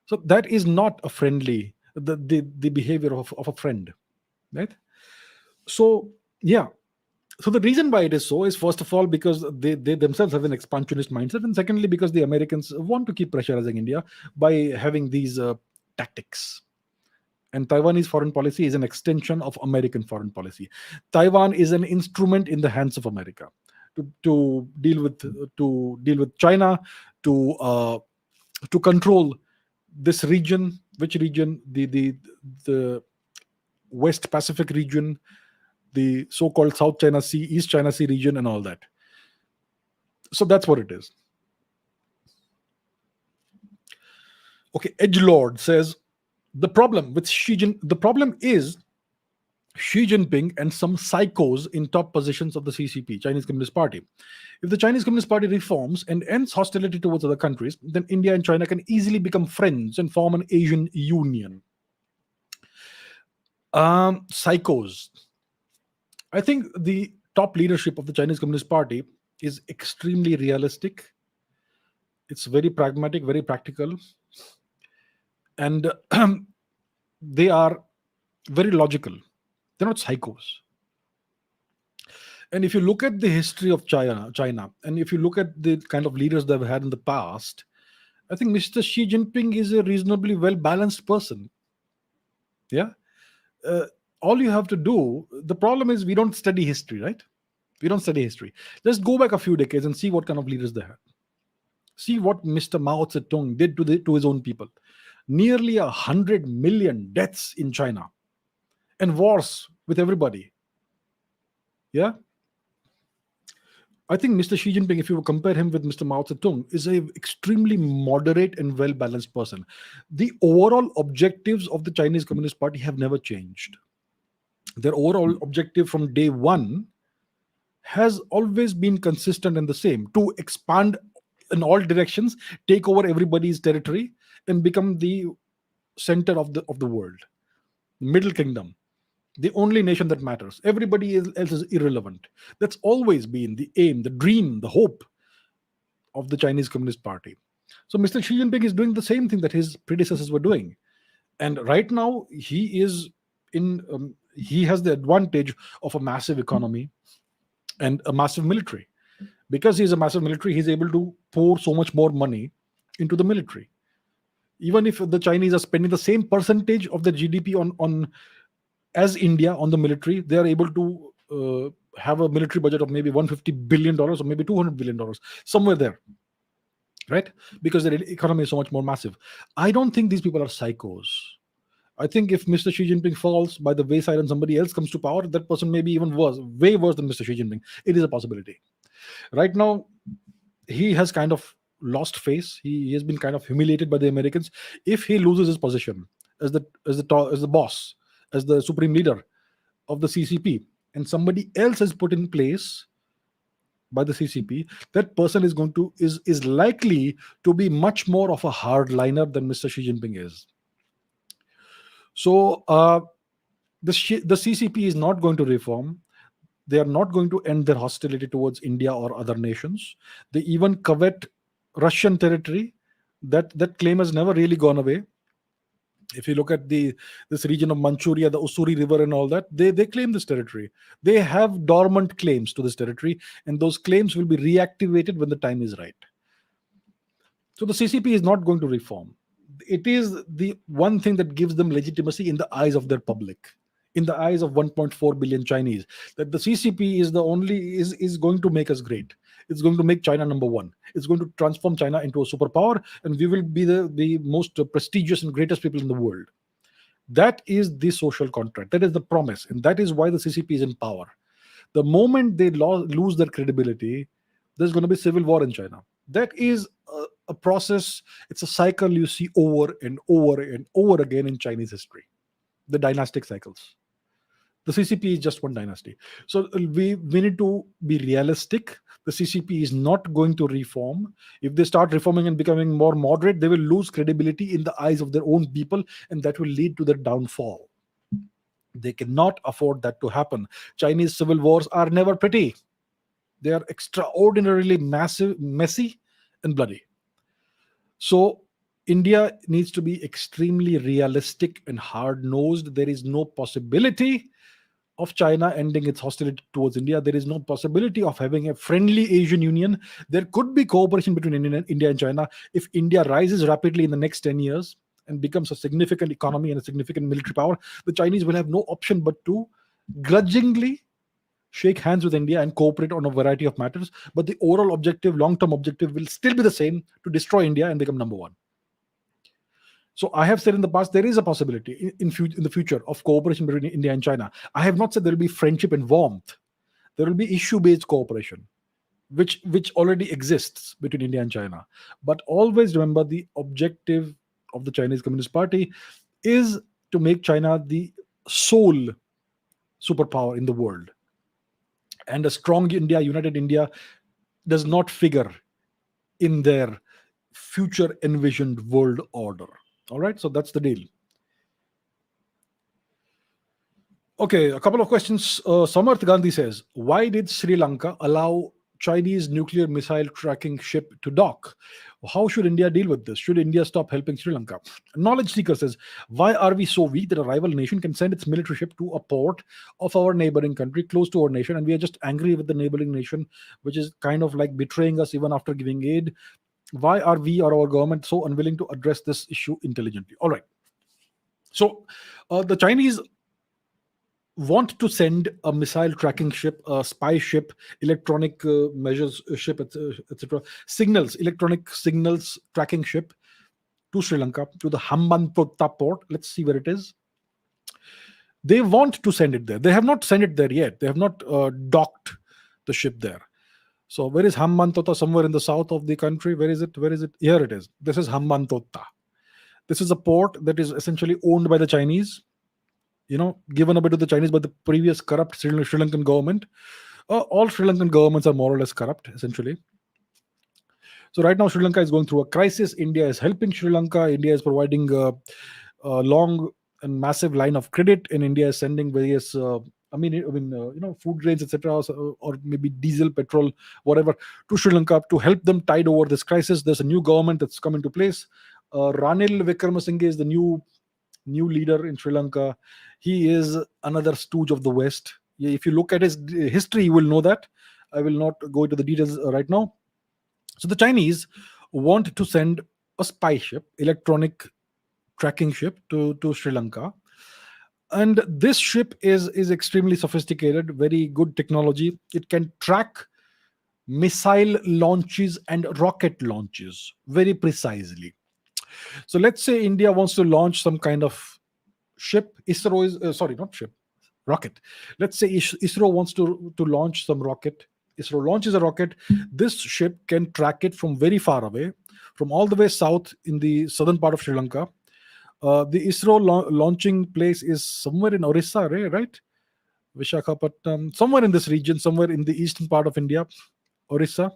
[SPEAKER 1] So that is not a friendly, the behavior of a friend, right? So yeah. So the reason why it is so is, first of all, because they themselves have an expansionist mindset, and secondly, because the Americans want to keep pressurizing India by having these tactics. And Taiwanese foreign policy is an extension of American foreign policy. Taiwan is an instrument in the hands of America to deal with China, to control this region. Which region? The West Pacific region, the so-called South China Sea, East China Sea region, and all that. So that's what it is. Okay, Edgelord says the problem is Xi Jinping and some psychos in top positions of the CCP, Chinese Communist Party. If the Chinese Communist Party reforms and ends hostility towards other countries, then India and China can easily become friends and form an Asian union. Psychos. I think the top leadership of the Chinese Communist Party is extremely realistic. It's very pragmatic, very practical. And they are very logical. They're not psychos. And if you look at the history of China, and if you look at the kind of leaders they've had in the past, I think Mr. Xi Jinping is a reasonably well-balanced person. Yeah. All you have to do, the problem is we don't study history, right? We don't study history. Just go back a few decades and see what kind of leaders they had. See what Mr. Mao Zedong did to his own people. Nearly 100 million deaths in China and wars with everybody. Yeah. I think Mr. Xi Jinping, if you compare him with Mr. Mao Zedong, is an extremely moderate and well-balanced person. The overall objectives of the Chinese Communist Party have never changed. Their overall objective from day one has always been consistent and the same: to expand in all directions, take over everybody's territory, and become the center of the world, Middle Kingdom. the only nation that matters. Everybody else is irrelevant. That's always been the aim, the dream, the hope of the Chinese Communist Party. So Mr. Xi Jinping is doing the same thing that his predecessors were doing, and right now he has the advantage of a massive economy and a massive military. Because he's a massive military, he's able to pour so much more money into the military. Even if the Chinese are spending the same percentage of their GDP on as India on the military, they are able to have a military budget of maybe $150 billion or maybe $200 billion, somewhere there, right? Because their economy is so much more massive. I don't think these people are psychos. I think if Mr. Xi Jinping falls by the wayside and somebody else comes to power, that person may be even worse, way worse than Mr. Xi Jinping. It is a possibility. Right now, he has kind of lost face. He has been kind of humiliated by the Americans. If he loses his position as the boss, as the supreme leader of the CCP, and somebody else is put in place by the CCP, that person is likely to be much more of a hardliner than Mr. Xi Jinping is. So the CCP is not going to reform. They are not going to end their hostility towards India or other nations. They even covet Russian territory. That claim has never really gone away. If you look at this region of Manchuria, the Ussuri River and all that, they claim this territory. They have dormant claims to this territory, and those claims will be reactivated when the time is right. So the CCP is not going to reform. It is the one thing that gives them legitimacy in the eyes of their public, in the eyes of 1.4 billion Chinese, that the CCP is going to make us great. It's going to make China number one. It's going to transform China into a superpower, and we will be the most prestigious and greatest people in the world. That is the social contract. That is the promise, and that is why the CCP is in power. The moment they lose their credibility, there's going to be civil war in China. That is a process. It's a cycle you see over and over and over again in Chinese history, the dynastic cycles. The CCP is just one dynasty. So we need to be realistic. The CCP is not going to reform. If they start reforming and becoming more moderate, they will lose credibility in the eyes of their own people, and that will lead to their downfall. They cannot afford that to happen. Chinese civil wars are never pretty. They are extraordinarily massive, messy, and bloody. So India needs to be extremely realistic and hard-nosed. There is no possibility of China ending its hostility towards India. There is no possibility of having a friendly Asian Union. There could be cooperation between India and China if India rises rapidly in the next 10 years and becomes a significant economy and a significant military power. The Chinese will have no option but to grudgingly shake hands with India and cooperate on a variety of matters. But the overall objective, long-term objective, will still be the same: to destroy India and become number one. So I have said in the past, there is a possibility in the future of cooperation between India and China. I have not said there will be friendship and warmth. There will be issue-based cooperation, which already exists between India and China. But always remember, the objective of the Chinese Communist Party is to make China the sole superpower in the world. And a strong India, united India, does not figure in their future envisioned world order. All right, so that's the deal. Okay, a couple of questions. Samarth Gandhi says, why did Sri Lanka allow Chinese nuclear missile tracking ship to dock? How should India deal with this? Should India stop helping Sri Lanka? Knowledge Seeker says, why are we so weak that a rival nation can send its military ship to a port of our neighboring country close to our nation, and we are just angry with the neighboring nation, which is kind of like betraying us even after giving aid? Why are we or our government so unwilling to address this issue intelligently? All right. So the Chinese want to send a missile tracking ship, a spy ship, electronic measures ship, etc., electronic signals tracking ship to Sri Lanka, to the Hambantota port. Let's see where it is. They want to send it there. They have not sent it there yet. They have not docked the ship there. So where is Hambantota? Somewhere in the south of the country. Where is it? Here it is. This is Hambantota. This is a port that is essentially owned by the Chinese, given a bit to the Chinese by the previous corrupt Sri Lankan government. All Sri Lankan governments are more or less corrupt, essentially. So right now, Sri Lanka is going through a crisis. India is helping Sri Lanka. India is providing long a massive line of credit, and India is sending various food grains, etc., or maybe diesel, petrol, whatever, to Sri Lanka to help them tide over this crisis. There's a new government that's come into place. Ranil Wickremesinghe is the new leader in Sri Lanka. He is another stooge of the West. Yeah, if you look at his history, you will know that. I will not go into the details right now. So the Chinese want to send a spy ship, electronic tracking ship, to Sri Lanka. And this ship is extremely sophisticated, very good technology. It can track missile launches and rocket launches very precisely. So let's say India wants to launch some kind of ship. ISRO is sorry, not ship, rocket. Let's say ISRO wants to launch some rocket. ISRO launches a rocket. This ship can track it from very far away, from all the way south in the southern part of Sri Lanka. The ISRO launching place is somewhere in Orissa, right? Vishakhapatnam, somewhere in this region, somewhere in the eastern part of India, Orissa,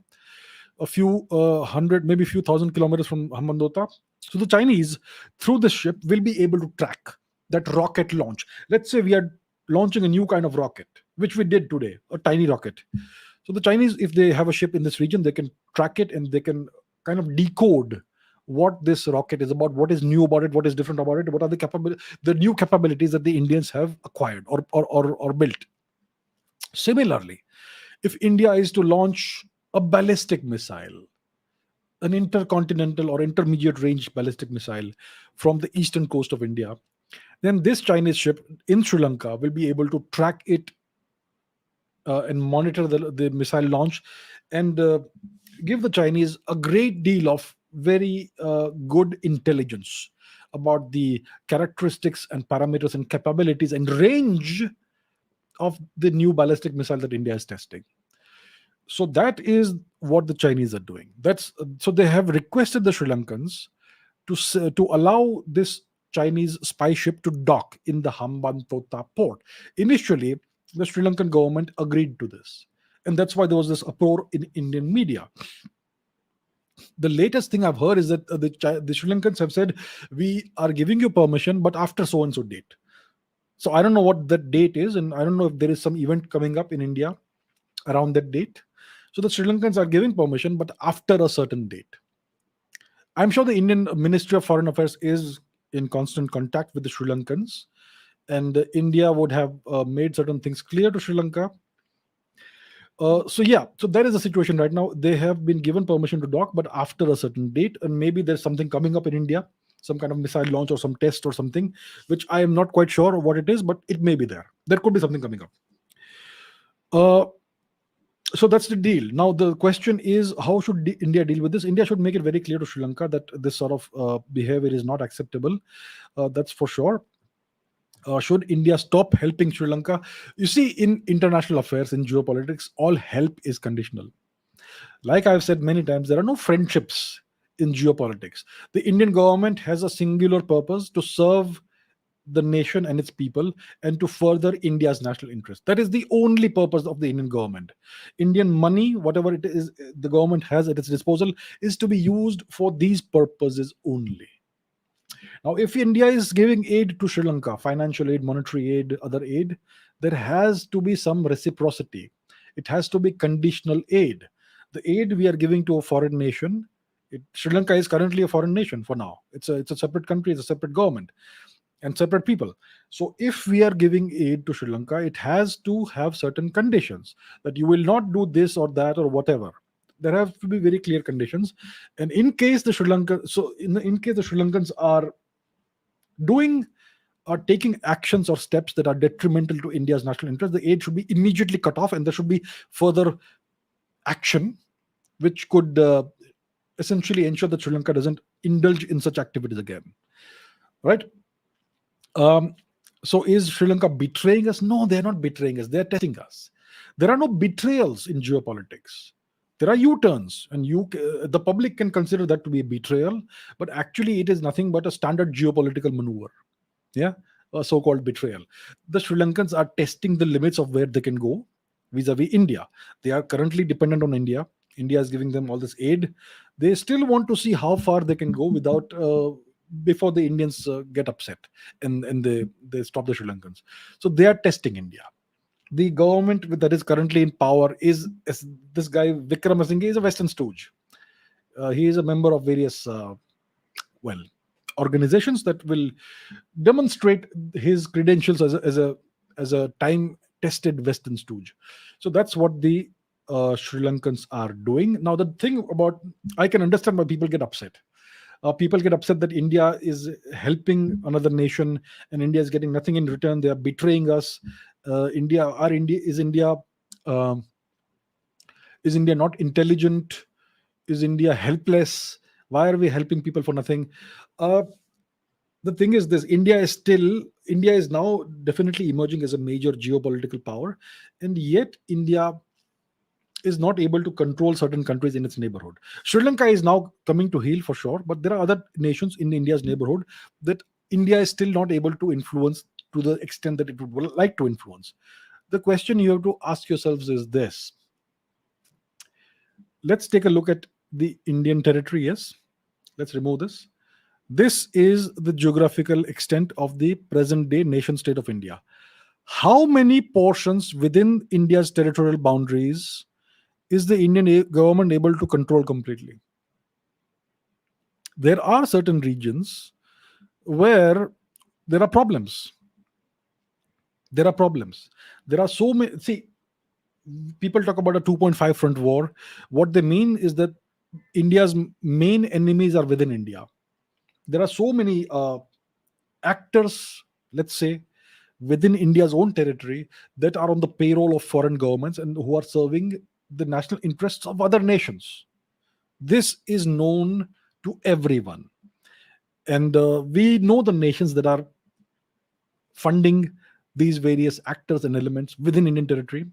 [SPEAKER 1] a few hundred, maybe a few thousand kilometers from Hambantota. So the Chinese, through this ship, will be able to track that rocket launch. Let's say we are launching a new kind of rocket, which we did today, a tiny rocket. So the Chinese, if they have a ship in this region, they can track it and they can kind of decode what this rocket is about, what is new about it, what is different about it, what are the new capabilities that the Indians have acquired or built. Similarly, if India is to launch a ballistic missile, an intercontinental or intermediate range ballistic missile from the eastern coast of India, then this Chinese ship in Sri Lanka will be able to track it and monitor the missile launch, and give the Chinese a great deal of very good intelligence about the characteristics and parameters and capabilities and range of the new ballistic missile that India is testing. So that is what the Chinese are doing. That's so they have requested the Sri Lankans to allow this Chinese spy ship to dock in the Hambantota port. Initially, the Sri Lankan government agreed to this, and that's why there was this uproar in Indian media. The latest thing I've heard is that the Sri Lankans have said, we are giving you permission, but after so and so date. So I don't know what that date is, and I don't know if there is some event coming up in India around that date. So the Sri Lankans are giving permission, but after a certain date. I'm sure the Indian Ministry of Foreign Affairs is in constant contact with the Sri Lankans, and India would have made certain things clear to Sri Lanka. So that is the situation right now. They have been given permission to dock, but after a certain date, and maybe there's something coming up in India, some kind of missile launch or some test or something, which I am not quite sure what it is, but it may be there. There could be something coming up. So that's the deal. Now the question is, how should India deal with this? India should make it very clear to Sri Lanka that this sort of behavior is not acceptable. That's for sure. Should India stop helping Sri Lanka? You see, in international affairs, in geopolitics, all help is conditional. Like I've said many times, there are no friendships in geopolitics. The Indian government has a singular purpose: to serve the nation and its people, and to further India's national interest. That is the only purpose of the Indian government. Indian money, whatever it is the government has at its disposal, is to be used for these purposes only. Now, if India is giving aid to Sri Lanka, financial aid, monetary aid, other aid, there has to be some reciprocity. It has to be conditional aid. The aid we are giving to a foreign nation, Sri Lanka is currently a foreign nation for now. It's a separate country, it's a separate government, and separate people. So if we are giving aid to Sri Lanka, it has to have certain conditions, that you will not do this or that or whatever. There have to be very clear conditions. And in case the Sri case the Sri Lankans are taking actions or steps that are detrimental to India's national interest, the aid should be immediately cut off, and there should be further action which could essentially ensure that Sri Lanka doesn't indulge in such activities again. Right? So is Sri Lanka betraying us? No, they're not betraying us. They're testing us. There are no betrayals in geopolitics. There are U-turns, and the public can consider that to be a betrayal, but actually it is nothing but a standard geopolitical maneuver. Yeah, a so-called betrayal. The Sri Lankans are testing the limits of where they can go vis-a-vis India. They are currently dependent on India. India is giving them all this aid. They still want to see how far they can go without before the Indians get upset and they stop the Sri Lankans. So they are testing India. The government that is currently in power is this guy Vikramasinghe is a Western stooge. He is a member of various well organizations that will demonstrate his credentials as a time tested Western stooge. So that's what the Sri Lankans are doing. Now the thing about, I can understand why people get upset. People get upset that India is helping another nation and India is getting nothing in return. They are betraying us. India um, is India not intelligent? Is India helpless? Why are we helping people for nothing? Uh, the thing is this: India is now definitely emerging as a major geopolitical power, and yet India is not able to control certain countries in its neighborhood. Sri Lanka is now coming to heel for sure, but there are other nations in India's neighborhood that India is still not able to influence to the extent that it would like to influence. The question you have to ask yourselves is this: let's take a look at the Indian territory. Yes, let's remove this. This is the geographical extent of the present day nation state of India. How many portions within India's territorial boundaries is the Indian government able to control completely? There are certain regions where there are problems. There are problems. There are so many. See, people talk about a 2.5 front war. What they mean is that India's main enemies are within India. There are so many actors, let's say, within India's own territory that are on the payroll of foreign governments and who are serving the national interests of other nations. This is known to everyone. And we know the nations that are funding these various actors and elements within Indian territory.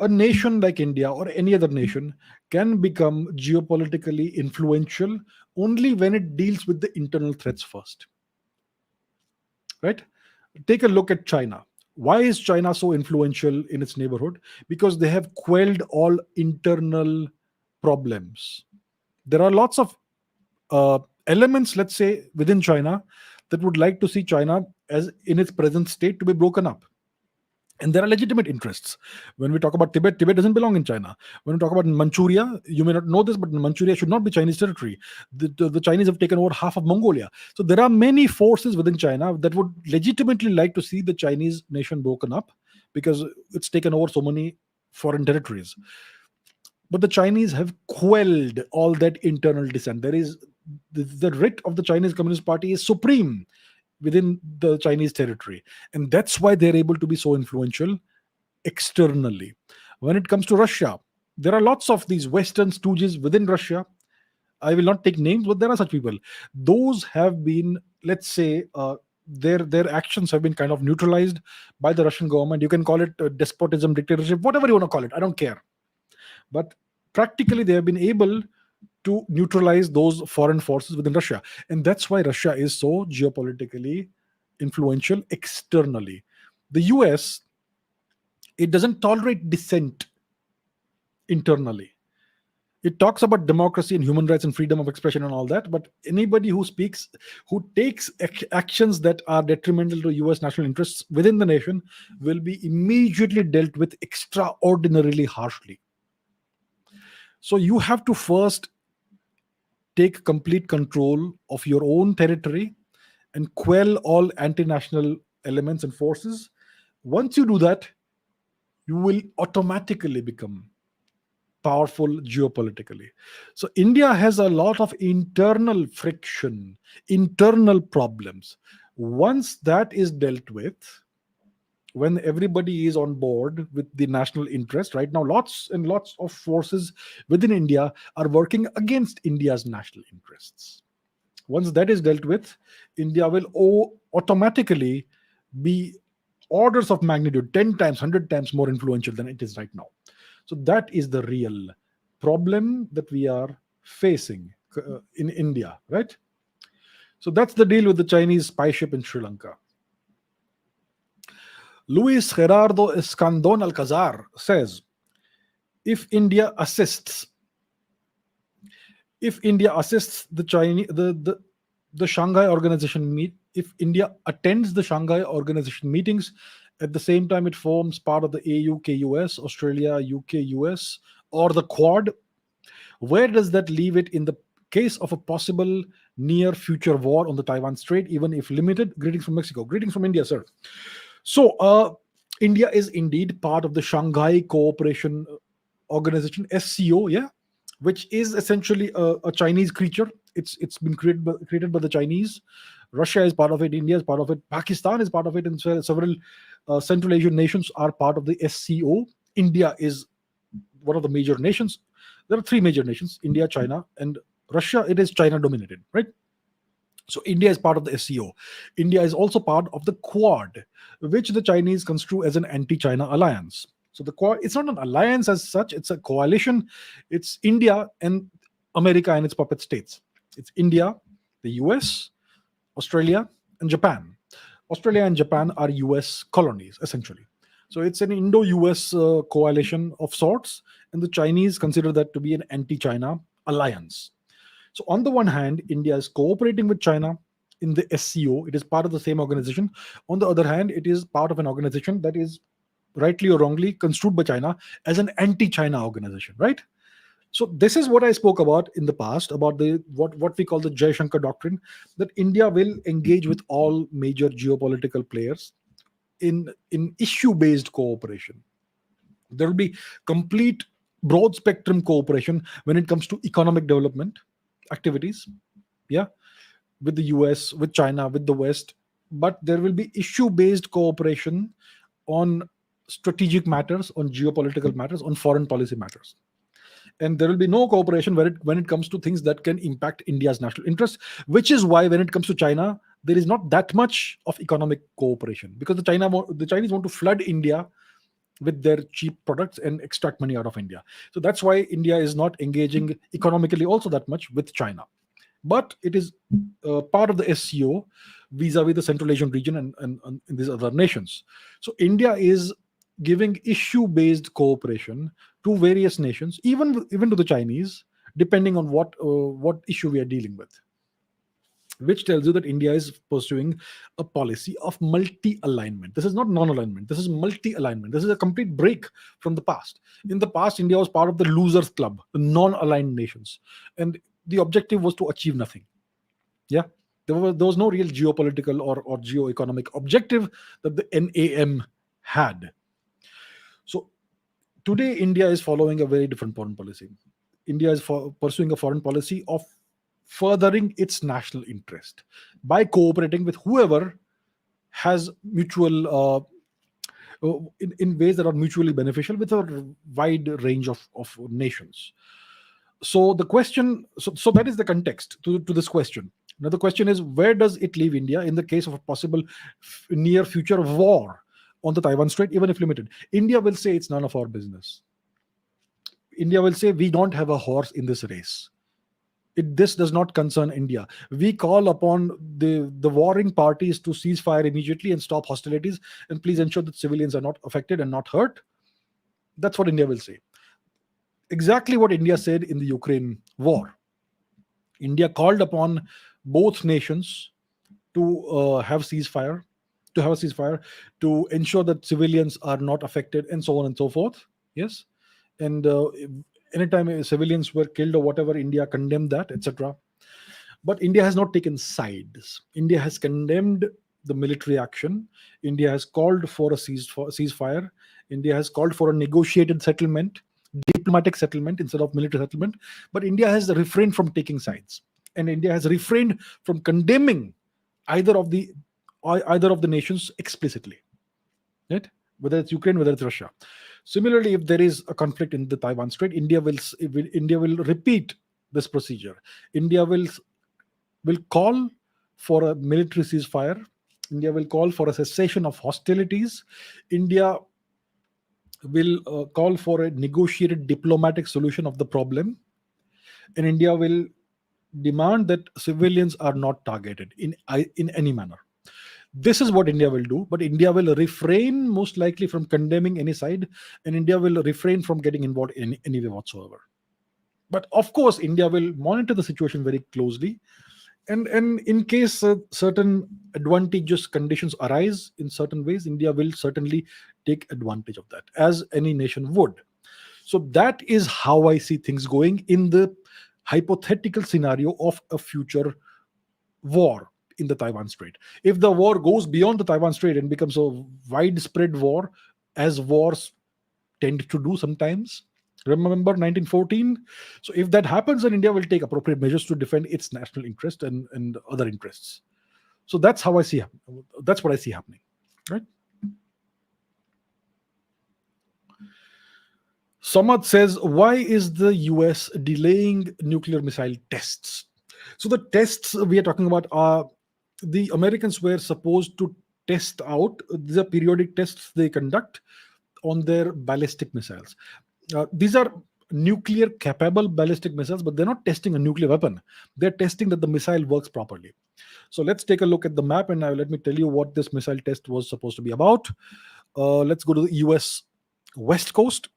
[SPEAKER 1] A nation like India or any other nation can become geopolitically influential only when it deals with the internal threats first. Right? Take a look at China. Why is China so influential in its neighborhood? Because they have quelled all internal problems. There are lots of elements, let's say, within China that would like to see China as in its present state to be broken up. And there are legitimate interests. When we talk about Tibet, Tibet doesn't belong in China. When we talk about Manchuria, you may not know this, but Manchuria should not be Chinese territory. The Chinese have taken over half of Mongolia. So there are many forces within China that would legitimately like to see the Chinese nation broken up because it's taken over so many foreign territories. But the Chinese have quelled all that internal dissent. There is the writ of the Chinese Communist Party is supreme within the Chinese territory. And that's why they're able to be so influential externally. When it comes to Russia, there are lots of these Western stooges within Russia. I will not take names, but there are such people. Those have been, let's say, their actions have been kind of neutralized by the Russian government. You can call it despotism, dictatorship, whatever you want to call it. I don't care. But practically, they have been able to neutralize those foreign forces within Russia. And that's why Russia is so geopolitically influential externally. The US, it doesn't tolerate dissent internally. It talks about democracy and human rights and freedom of expression and all that, but anybody who speaks, who takes actions that are detrimental to US national interests within the nation will be immediately dealt with extraordinarily harshly. So you have to first take complete control of your own territory and quell all anti-national elements and forces. Once you do that, you will automatically become powerful geopolitically. So India has a lot of internal friction, internal problems. Once that is dealt with, when everybody is on board with the national interest, right now lots and lots of forces within India are working against India's national interests. Once that is dealt with, India will automatically be orders of magnitude 10 times, 100 times more influential than it is right now. So that is the real problem that we are facing in India, right? So that's the deal with the Chinese spy ship in Sri Lanka. Luis Gerardo Escandon Alcazar says, if India assists the Chinese, the Shanghai Organization meet if India attends the Shanghai Organization meetings, at the same time it forms part of the AU, KUS, Australia, UK, US, or the Quad, where does that leave it in the case of a possible near future war on the Taiwan Strait, even if limited? Greetings from Mexico. Greetings from India, sir. So, India is indeed part of the Shanghai Cooperation Organization, SCO, yeah, which is essentially a Chinese creature. It's been created by the Chinese. Russia is part of it. India is part of it. Pakistan is part of it, and several Central Asian nations are part of the SCO. India is one of the major nations. There are three major nations: India, China, and Russia. It is China dominated, right? So India is part of the SCO. India is also part of the Quad, which the Chinese construe as an anti-China alliance. So the Quad, it's not an alliance as such, it's a coalition. It's India and America and its puppet states. It's India, the US, Australia, and Japan. Australia and Japan are US colonies, essentially. So it's an Indo-US coalition of sorts, and the Chinese consider that to be an anti-China alliance. So, on the one hand, India is cooperating with China in the SCO. It is part of the same organization. On the other hand, it is part of an organization that is rightly or wrongly construed by China as an anti-China organization, right? So this is what I spoke about in the past about the what we call the Jaishankar doctrine, that India will engage with all major geopolitical players in issue-based cooperation. There will be complete broad spectrum cooperation when it comes to economic development activities, yeah, with the US, with China, with the West. But there will be issue based cooperation on strategic matters, on geopolitical matters, on foreign policy matters. And there will be no cooperation when it comes to things that can impact India's national interest, which is why when it comes to China, there is not that much of economic cooperation, because the Chinese want to flood India with their cheap products and extract money out of India. So that's why India is not engaging economically also that much with China. But it is part of the SCO vis-a-vis the Central Asian region and these other nations. So India is giving issue-based cooperation to various nations, even to the Chinese, depending on what issue we are dealing with, which tells you that India is pursuing a policy of multi-alignment. This is not non-alignment. This is multi-alignment. This is a complete break from the past. In the past, India was part of the losers club, the non-aligned nations, and the objective was to achieve nothing. Yeah, there was no real geopolitical or geo-economic objective that the NAM had. So today, India is following a very different foreign policy. India is pursuing a foreign policy of furthering its national interest by cooperating with whoever has in ways that are mutually beneficial with a wide range of nations. So the question, so that is the context to this question. Now the question is, where does it leave India in the case of a possible near future war on the Taiwan Strait, even if limited? India will say it's none of our business. India will say we don't have a horse in this race. This does not concern India. We call upon the warring parties to cease fire immediately and stop hostilities, and please ensure that civilians are not affected and not hurt. That's what India will say. Exactly what India said in the Ukraine war. India called upon both nations to have ceasefire, to ensure that civilians are not affected, and so on and so forth. Yes, and anytime civilians were killed or whatever, India condemned that, etc. But India has not taken sides. India has condemned the military action. India has called for a ceasefire. India has called for a negotiated settlement, diplomatic settlement instead of military settlement. But India has refrained from taking sides, and India has refrained from condemning either of the nations explicitly, right? Whether it's Ukraine, whether it's Russia. Similarly, if there is a conflict in the Taiwan Strait, India will repeat this procedure. India will call for a military ceasefire. India will call for a cessation of hostilities. India will call for a negotiated diplomatic solution of the problem, and India will demand that civilians are not targeted in any manner. This is what India will do, but India will refrain most likely from condemning any side, and India will refrain from getting involved in any way whatsoever. But of course, India will monitor the situation very closely. And in case certain advantageous conditions arise in certain ways, India will certainly take advantage of that, as any nation would. So that is how I see things going in the hypothetical scenario of a future war in the Taiwan Strait. If the war goes beyond the Taiwan Strait and becomes a widespread war, as wars tend to do sometimes. Remember 1914? So if that happens, then India will take appropriate measures to defend its national interest and other interests. So that's how I see. That's what I see happening. Right? Samad says, why is the US delaying nuclear missile tests? So the tests we are talking about are the Americans were supposed to test out the periodic tests they conduct on their ballistic missiles. These are nuclear capable ballistic missiles, but they're not testing a nuclear weapon. They're testing that the missile works properly. So let's take a look at the map, and now let me tell you what this missile test was supposed to be about. Let's go to the US West Coast.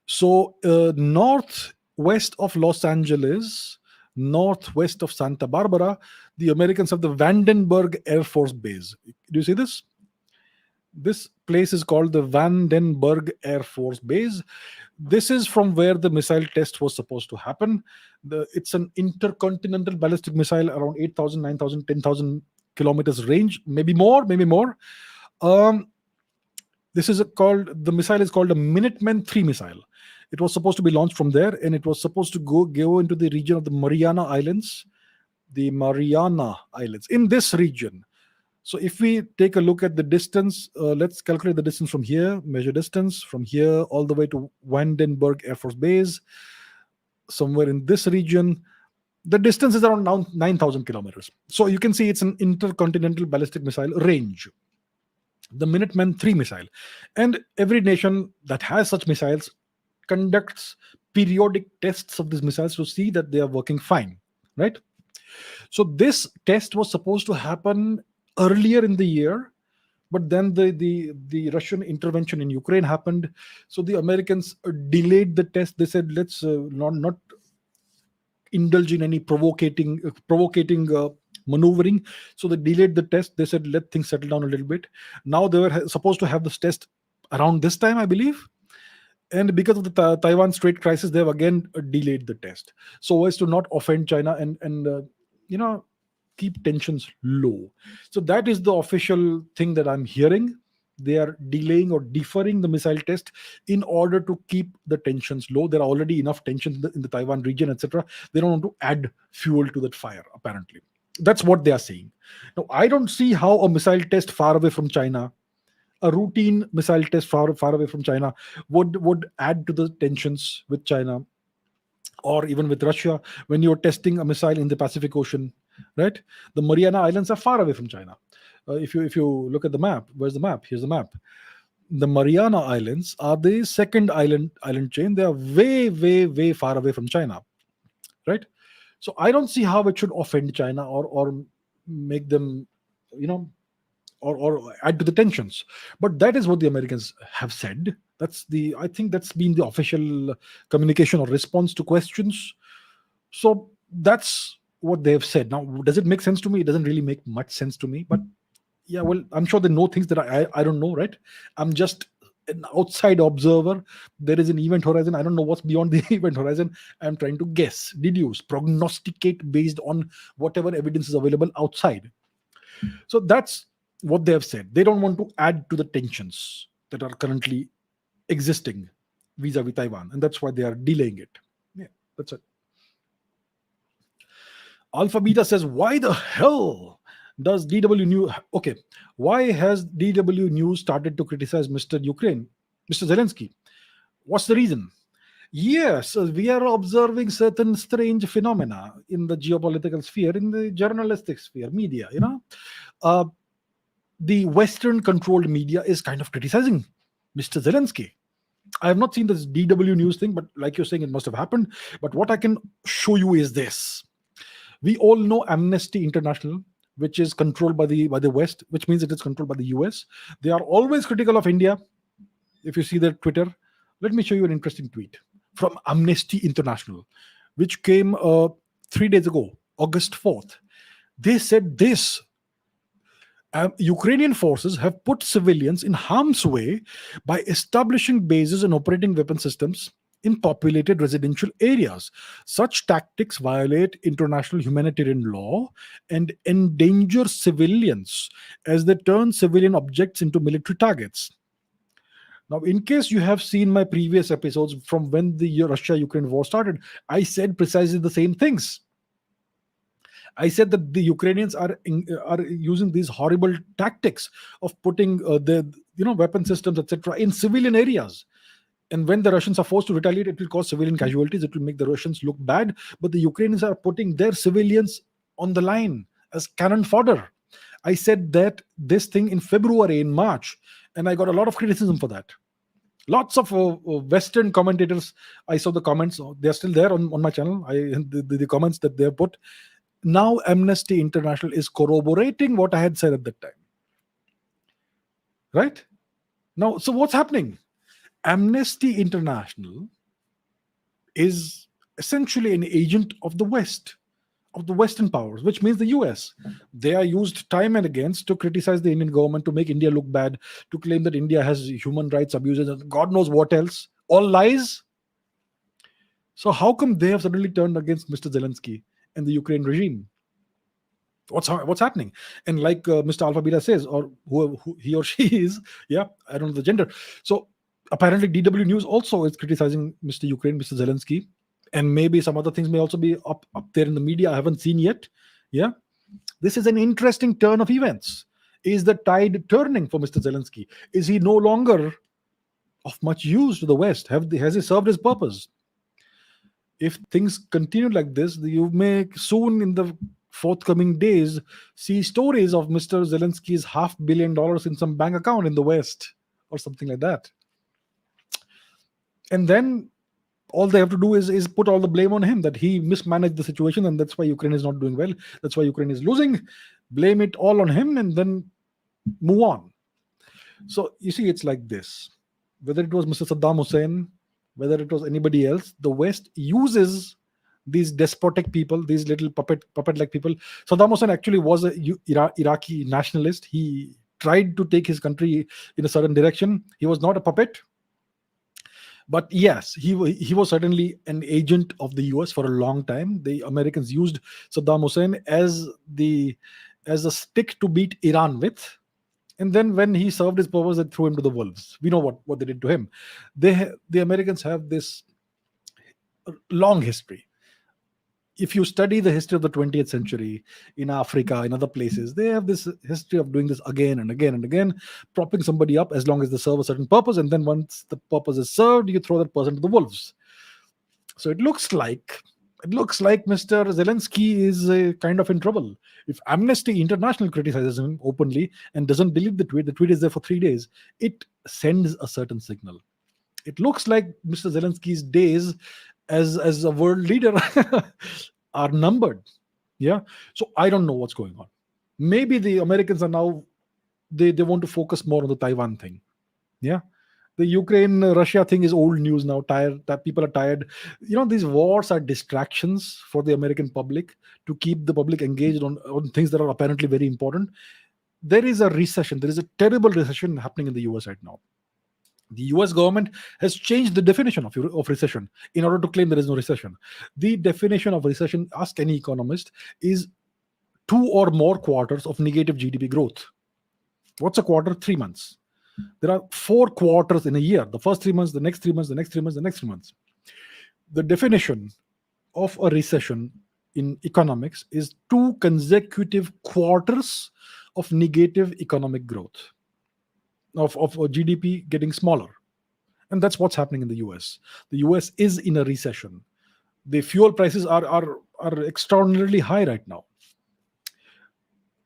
[SPEAKER 1] So, northwest of Los Angeles, northwest of Santa Barbara, the Americans have the Vandenberg Air Force Base. Do you see this? This place is called the Vandenberg Air Force Base. This is from where the missile test was supposed to happen. It's an intercontinental ballistic missile around 8,000, 9,000, 10,000 kilometers range, maybe more, maybe more. This is the missile is called a Minuteman 3 missile. It was supposed to be launched from there, and it was supposed to go into the region of the Mariana Islands. The Mariana Islands. In this region. So if we take a look at the distance, let's calculate the distance from here, measure distance from here all the way to Vandenberg Air Force Base, somewhere in this region. The distance is around 9,000 kilometers. So you can see it's an intercontinental ballistic missile range, the Minuteman 3 missile. And every nation that has such missiles conducts periodic tests of these missiles to see that they are working fine, right? So this test was supposed to happen earlier in the year, but then the Russian intervention in Ukraine happened. So the Americans delayed the test. They said, let's not indulge in any provocating maneuvering. So they delayed the test. They said, let things settle down a little bit. Now they were supposed to have this test around this time, I believe. And because of the Taiwan Strait crisis, they have again delayed the test, so as to not offend China and keep tensions low. So that is the official thing that I'm hearing. They are delaying or deferring the missile test in order to keep the tensions low. There are already enough tensions in the Taiwan region, etc. They don't want to add fuel to that fire, apparently. That's what they are saying. Now, I don't see how a missile test far away from China, a routine missile test far away from China, would add to the tensions with China or even with Russia when you're testing a missile in the Pacific Ocean, right? The Mariana Islands are far away from China. If you look at the map, where's the map? Here's the map. The Mariana Islands are the second island chain. They are way, way, way far away from China, right? So I don't see how it should offend China or make them, or add to the tensions. But that is what the Americans have said. I think that's been the official communication or response to questions. So that's what they have said. Now, does it make sense to me? It doesn't really make much sense to me. But yeah, well, I'm sure they know things that I don't know, right? I'm just an outside observer. There is an event horizon. I don't know what's beyond the event horizon. I'm trying to guess, deduce, prognosticate based on whatever evidence is available outside. So that's what they have said. They don't want to add to the tensions that are currently existing vis-a-vis Taiwan, and that's why they are delaying it. Yeah, that's it. Alpha Beta says, why the hell does DW News... Okay, why has DW News started to criticize Mr. Zelenskyy? What's the reason? Yes, we are observing certain strange phenomena in the geopolitical sphere, in the journalistic sphere, media, the Western-controlled media is kind of criticizing Mr. Zelenskyy. I have not seen this DW News thing, but like you're saying, it must have happened. But what I can show you is this. We all know Amnesty International, which is controlled by the West, which means it is controlled by the US. They are always critical of India. If you see their Twitter, let me show you an interesting tweet from Amnesty International, which came 3 days ago, August 4th. They said this: Ukrainian forces have put civilians in harm's way by establishing bases and operating weapon systems in populated residential areas. Such tactics violate international humanitarian law and endanger civilians as they turn civilian objects into military targets. Now, in case you have seen my previous episodes from when the Russia Ukraine war started, I said precisely the same things. I said that the Ukrainians are using these horrible tactics of putting the weapon systems, etc., in civilian areas. And when the Russians are forced to retaliate, it will cause civilian casualties. It will make the Russians look bad. But the Ukrainians are putting their civilians on the line as cannon fodder. I said that this thing in February, in March, and I got a lot of criticism for that. Lots of Western commentators. I saw the comments. They're still there on my channel. The comments that they have put. Now Amnesty International is corroborating what I had said at that time. Right? Now, so what's happening? Amnesty International is essentially an agent of the West, of the Western powers, which means the US. They are used time and again to criticize the Indian government, to make India look bad, to claim that India has human rights abuses and God knows what else. All lies. So how come they have suddenly turned against Mr. Zelenskyy and the Ukraine regime? What's happening? And like Mr. Alpha Beta says, or who he or she is, yeah, I don't know the gender. So apparently DW News also is criticizing Mr. Ukraine, Mr. Zelenskyy, and maybe some other things may also be up there in the media I haven't seen yet. Yeah, this is an interesting turn of events. Is the tide turning for Mr. Zelenskyy? Is he no longer of much use to the West? Has he served his purpose? If things continue like this, you may soon in the forthcoming days see stories of Mr. Zelenskyy's $500 million in some bank account in the West or something like that. And then all they have to do is put all the blame on him, that he mismanaged the situation and that's why Ukraine is not doing well. That's why Ukraine is losing. Blame it all on him and then move on. So you see, it's like this. Whether it was Mr. Saddam Hussein, whether it was anybody else, the West uses these despotic people, these little puppet-like people. Saddam Hussein actually was a Iraqi nationalist. He tried to take his country in a certain direction. He was not a puppet. But yes, he was certainly an agent of the US for a long time. The Americans used Saddam Hussein as a stick to beat Iran with. And then when he served his purpose, they threw him to the wolves. We know what they did to him. The Americans have this long history. If you study the history of the 20th century in Africa, in other places, they have this history of doing this again and again and again, propping somebody up as long as they serve a certain purpose. And then once the purpose is served, you throw that person to the wolves. So it looks like Mr. Zelenskyy is kind of in trouble. If Amnesty International criticizes him openly and doesn't delete the tweet is there for 3 days, it sends a certain signal. It looks like Mr. Zelenskyy's days as a world leader are numbered. Yeah. So I don't know what's going on. Maybe the Americans are now, they want to focus more on the Taiwan thing. Yeah. The Ukraine-Russia thing is old news now. That people are tired. These wars are distractions for the American public to keep the public engaged on things that are apparently very important. There is a recession. There is a terrible recession happening in the US right now. The US government has changed the definition of recession in order to claim there is no recession. The definition of recession, ask any economist, is 2 or more quarters of negative GDP growth. What's a quarter? 3 months. There are 4 quarters in a year. The first 3 months, the next 3 months, the next 3 months, the next 3 months. The definition of a recession in economics is 2 consecutive quarters of negative economic growth, of GDP getting smaller. And that's what's happening in the US. The US is in a recession. The fuel prices are extraordinarily high right now.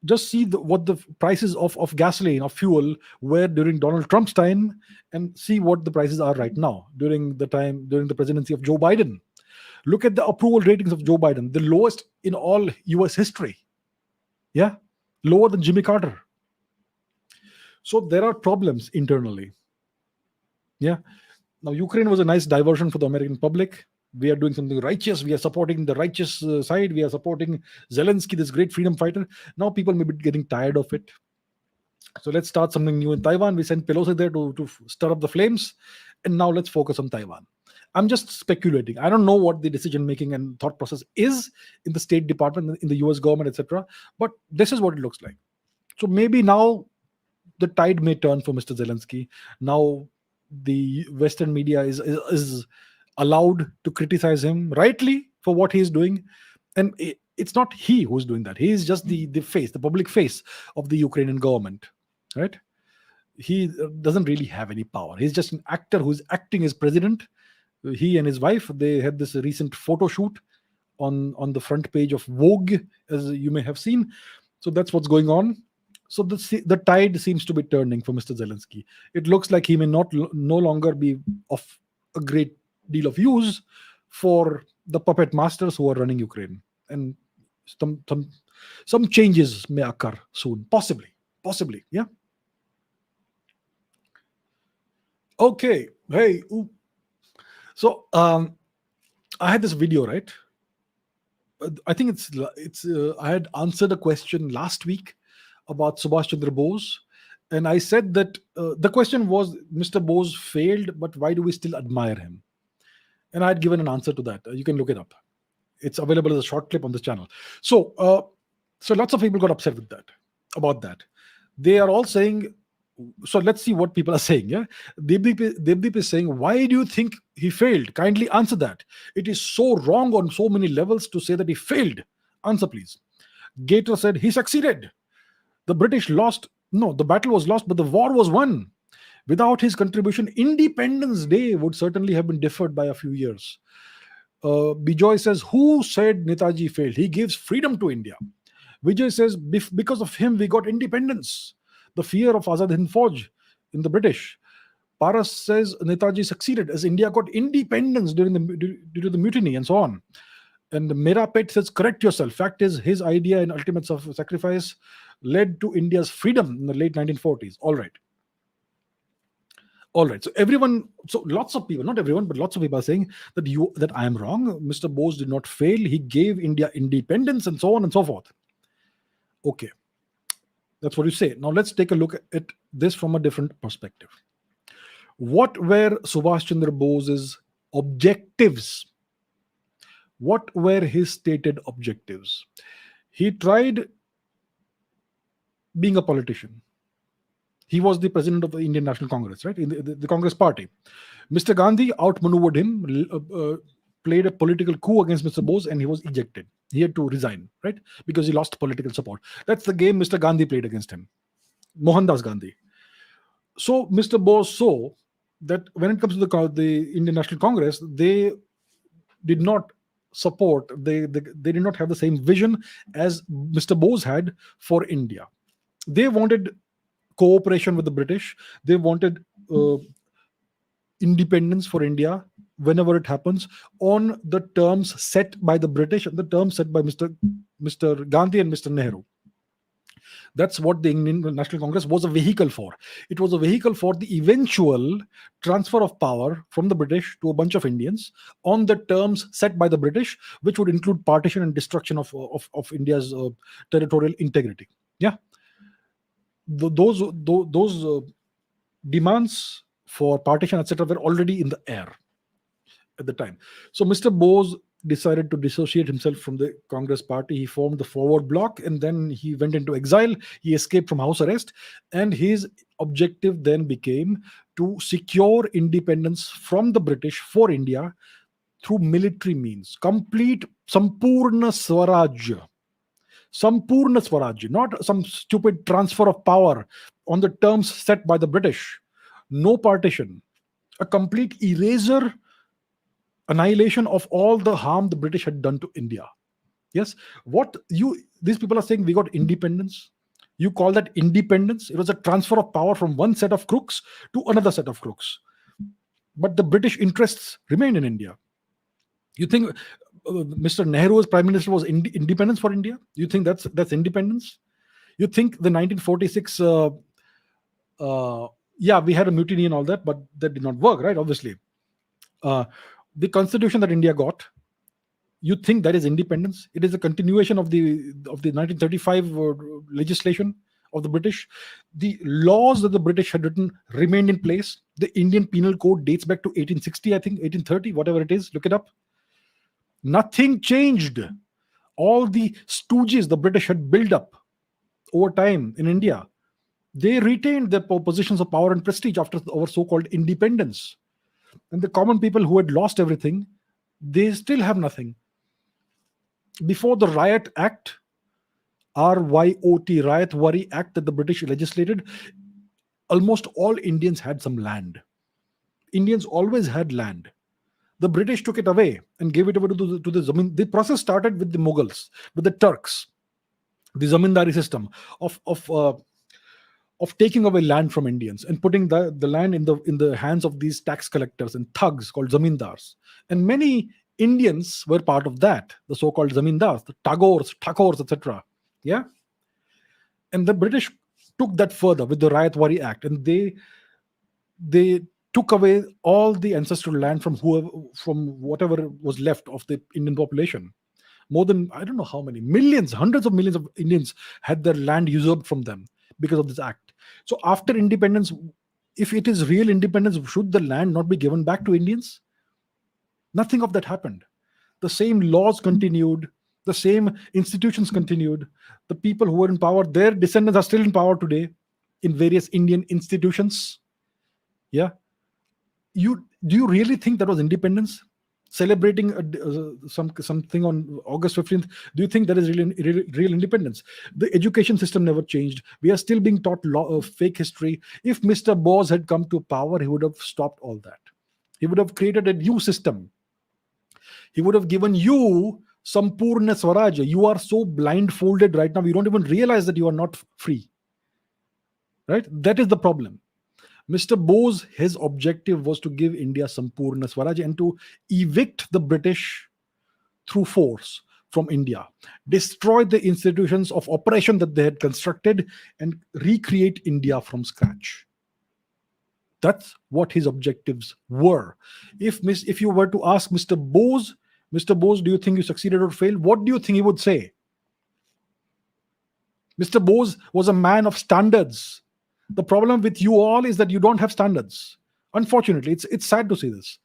[SPEAKER 1] Just see what the prices of gasoline, of fuel, were during Donald Trump's time, and see what the prices are right now during the presidency of Joe Biden. Look at the approval ratings of Joe Biden, the lowest in all US history. Yeah, lower than Jimmy Carter. So there are problems internally. Yeah. Now Ukraine was a nice diversion for the American public. We are doing something righteous. We are supporting the righteous side. We are supporting Zelensky, this great freedom fighter. Now people may be getting tired of it. So let's start something new in Taiwan. We sent Pelosi there to stir up the flames. And now let's focus on Taiwan. I'm just speculating. I don't know what the decision making and thought process is in the State Department, in the US government, etc. But this is what it looks like. So maybe now the tide may turn for Mr. Zelensky. Now the Western media is allowed to criticize him rightly for what he is doing. And it's not he who's doing that. He is just the face, the public face of the Ukrainian government, right? He doesn't really have any power. He's just an actor who's acting as president. He and his wife, they had this recent photo shoot on the front page of Vogue, as you may have seen. So that's what's going on. So the tide seems to be turning for Mr. Zelensky. It looks like he may no longer be of a great deal of use for the puppet masters who are running Ukraine, and some changes may occur soon, possibly, yeah. Okay, hey, so I had this video, right? I think it's I had answered a question last week about Subhash Chandra Bose, and I said that the question was, Mr. Bose failed, but why do we still admire him? And I had given an answer to that. You can look it up. It's available as a short clip on this channel. So lots of people got upset with that, about that. They are all saying, so let's see what people are saying. Yeah, Devdeep is saying, why do you think he failed? Kindly answer that. It is so wrong on so many levels to say that he failed. Answer, please. Gator said he succeeded. The British lost. No, the battle was lost, but the war was won. Without his contribution, Independence Day would certainly have been deferred by a few years. Bijoy says, who said Netaji failed? He gives freedom to India. Vijay says, because of him, we got independence. The fear of Azad Hind Fauj in the British. Paras says Netaji succeeded as India got independence due to the mutiny and so on. And Mera Pet says, correct yourself. Fact is, his idea in ultimate sacrifice led to India's freedom in the late 1940s. All right. So lots of people, not everyone, but lots of people are saying that I am wrong. Mr. Bose did not fail. He gave India independence and so on and so forth. Okay. That's what you say. Now let's take a look at this from a different perspective. What were Subhash Chandra Bose's objectives? What were his stated objectives? He tried being a politician. He was the president of the Indian National Congress, right? In the Congress party. Mr. Gandhi outmaneuvered him, played a political coup against Mr. Bose, and he was ejected. He had to resign, right? Because he lost political support. That's the game Mr. Gandhi played against him. Mohandas Gandhi. So Mr. Bose saw that when it comes to the Indian National Congress, they did not support, they did not have the same vision as Mr. Bose had for India. They wanted cooperation with the British. They wanted independence for India whenever it happens on the terms set by the British and the terms set by Mr. Gandhi and Mr. Nehru. That's what the Indian National Congress was a vehicle for. It was a vehicle for the eventual transfer of power from the British to a bunch of Indians on the terms set by the British, which would include partition and destruction of India's territorial integrity. Yeah. Those demands for partition, etc., were already in the air at the time. So Mr. Bose decided to dissociate himself from the Congress party. He formed the Forward Bloc, and then he went into exile. He escaped from house arrest, and his objective then became to secure independence from the British for India through military means. Complete Sampurna Swaraj. Sampurna Swaraj, not some stupid transfer of power on the terms set by the British. No partition. A complete erasure, annihilation of all the harm the British had done to India. Yes, these people are saying we got independence. You call that independence? It was a transfer of power from one set of crooks to another set of crooks. But the British interests remained in India. You think Mr. Nehru's prime minister was independence for India? You think that's independence? You think the 1946? Yeah, we had a mutiny and all that, but that did not work, right? Obviously. The constitution that India got, you think that is independence? It is a continuation of the 1935 legislation of the British. The laws that the British had written remained in place. The Indian Penal Code dates back to 1860, I think, 1830, whatever it is. Look it up. Nothing changed. All the stooges the British had built up over time in India, they retained their positions of power and prestige after our so-called independence. And the common people who had lost everything, they still have nothing. Before the Riot Act, RYOT, Riot Worry Act, that the British legislated, almost all Indians had some land. Indians always had land. The British took it away and gave it over to the Zamin. The process started with the Mughals, with the Turks, the Zamindari system of taking away land from Indians and putting the land in the hands of these tax collectors and thugs called zamindars. And many Indians were part of that, the so-called zamindars, the Tagores, etc. Yeah, and the British took that further with the Riot Worry Act, and they took away all the ancestral land from whatever was left of the Indian population. More than, I don't know how many millions, hundreds of millions of Indians had their land usurped from them because of this act. So after independence, if it is real independence, should the land not be given back to Indians? Nothing of that happened. The same laws continued, the same institutions continued. The people who were in power, their descendants are still in power today in various Indian institutions. Yeah. Do you really think that was independence? Celebrating something on August 15th, do you think that is real independence? The education system never changed. We are still being taught fake history. If Mr. Bose had come to power, he would have stopped all that. He would have created a new system. He would have given you Sampurna Swaraj. You are so blindfolded right now, you don't even realize that you are not free. Right? That is the problem. Mr. Bose, his objective was to give India Sampurna Swaraj and to evict the British through force from India, destroy the institutions of oppression that they had constructed, and recreate India from scratch. That's what his objectives were. If you were to ask Mr. Bose, do you think you succeeded or failed? What do you think he would say? Mr. Bose was a man of standards. The problem with you all is that you don't have standards. Unfortunately, it's sad to say this.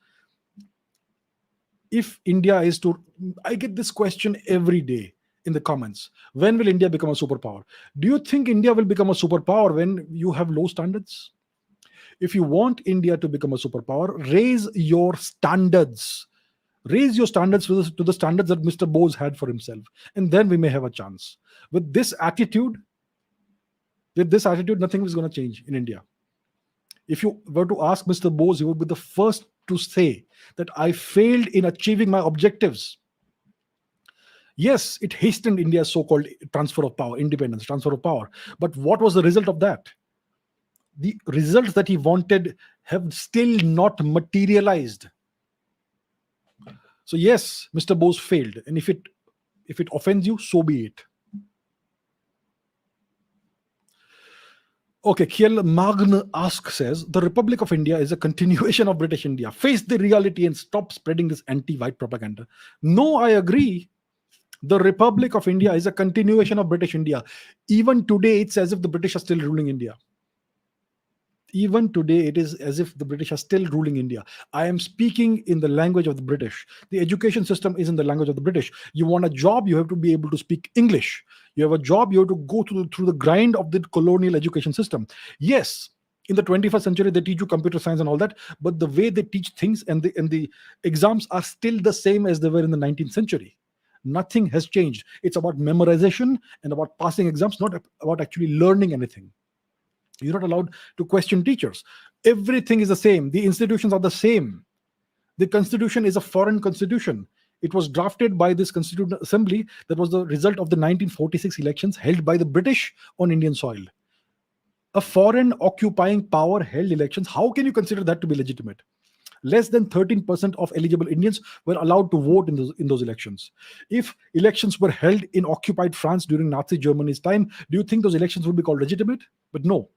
[SPEAKER 1] If India is to, I get this question every day in the comments. When will India become a superpower? Do you think India will become a superpower when you have low standards? If you want India to become a superpower, raise your standards. Raise your standards to the standards that Mr. Bose had for himself. And then we may have a chance. With this attitude, nothing is going to change in India. If you were to ask Mr. Bose, he would be the first to say that I failed in achieving my objectives. Yes, it hastened India's so-called transfer of power, independence, transfer of power. But what was the result of that? The results that he wanted have still not materialized. So yes, Mr. Bose failed. And if it offends you, so be it. Okay, Kiel Magne says, the Republic of India is a continuation of British India. Face the reality and stop spreading this anti-white propaganda. No, I agree. The Republic of India is a continuation of British India. Even today, it's as if the British are still ruling India. Even today, it is as if the British are still ruling India. I am speaking in the language of the British. The education system is in the language of the British. You want a job, you have to be able to speak English. You have a job, you have to go through the grind of the colonial education system. Yes, in the 21st century, they teach you computer science and all that, but the way they teach things and the exams are still the same as they were in the 19th century. Nothing has changed. It's about memorization and about passing exams, not about actually learning anything. You're not allowed to question teachers. Everything is the same. The institutions are the same. The constitution is a foreign constitution. It was drafted by this Constituent Assembly that was the result of the 1946 elections held by the British on Indian soil. A foreign occupying power held elections. How can you consider that to be legitimate? Less than 13% of eligible Indians were allowed to vote in those elections. If elections were held in occupied France during Nazi Germany's time, do you think those elections would be called legitimate? But no.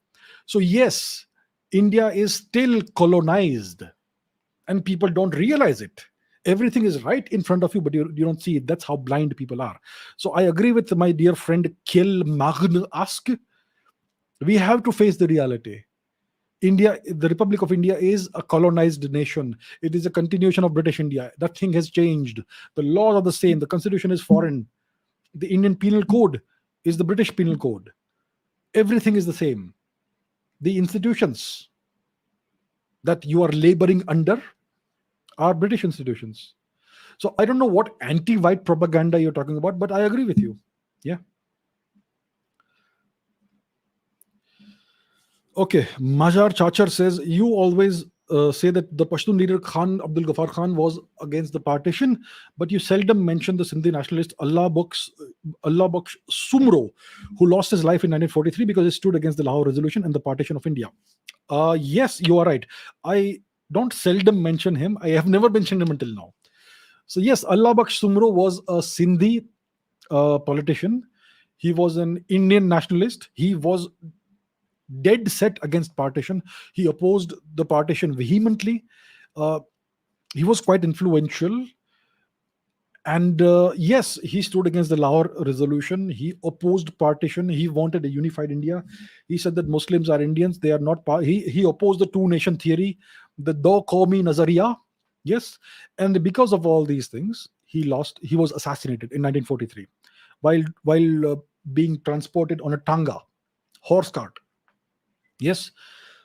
[SPEAKER 1] So yes, India is still colonized and people don't realize it. Everything is right in front of you, but you don't see it. That's how blind people are. So I agree with my dear friend Kiel Magne Ask. We have to face the reality. India, the Republic of India, is a colonized nation. It is a continuation of British India. Nothing has changed. The laws are the same. The constitution is foreign. The Indian Penal Code is the British Penal Code. Everything is the same. The institutions that you are laboring under are British institutions. So I don't know what anti-white propaganda you're talking about, but I agree with you. Yeah. Okay, Majar Chachar says, you always say that the Pashtun leader Khan Abdul Ghaffar Khan was against the partition, but you seldom mention the Sindhi nationalist Allah Baksh Soomro, who lost his life in 1943 because he stood against the Lahore Resolution and the partition of India. Yes, you are right. I don't seldom mention him. I have never mentioned him until now. So yes, Allah Baksh Soomro was a Sindhi politician. He was an Indian nationalist. He was dead set against partition. He opposed the partition vehemently. Uh, he was quite influential. And yes, he stood against the Lahore Resolution. He opposed partition. He wanted a unified India. He said that Muslims are Indians. They are not. He opposed the two nation theory, the Do Qawmi Nazariya. Yes, and because of all these things, he lost. He was assassinated in 1943 while being transported on a tanga, horse cart. Yes.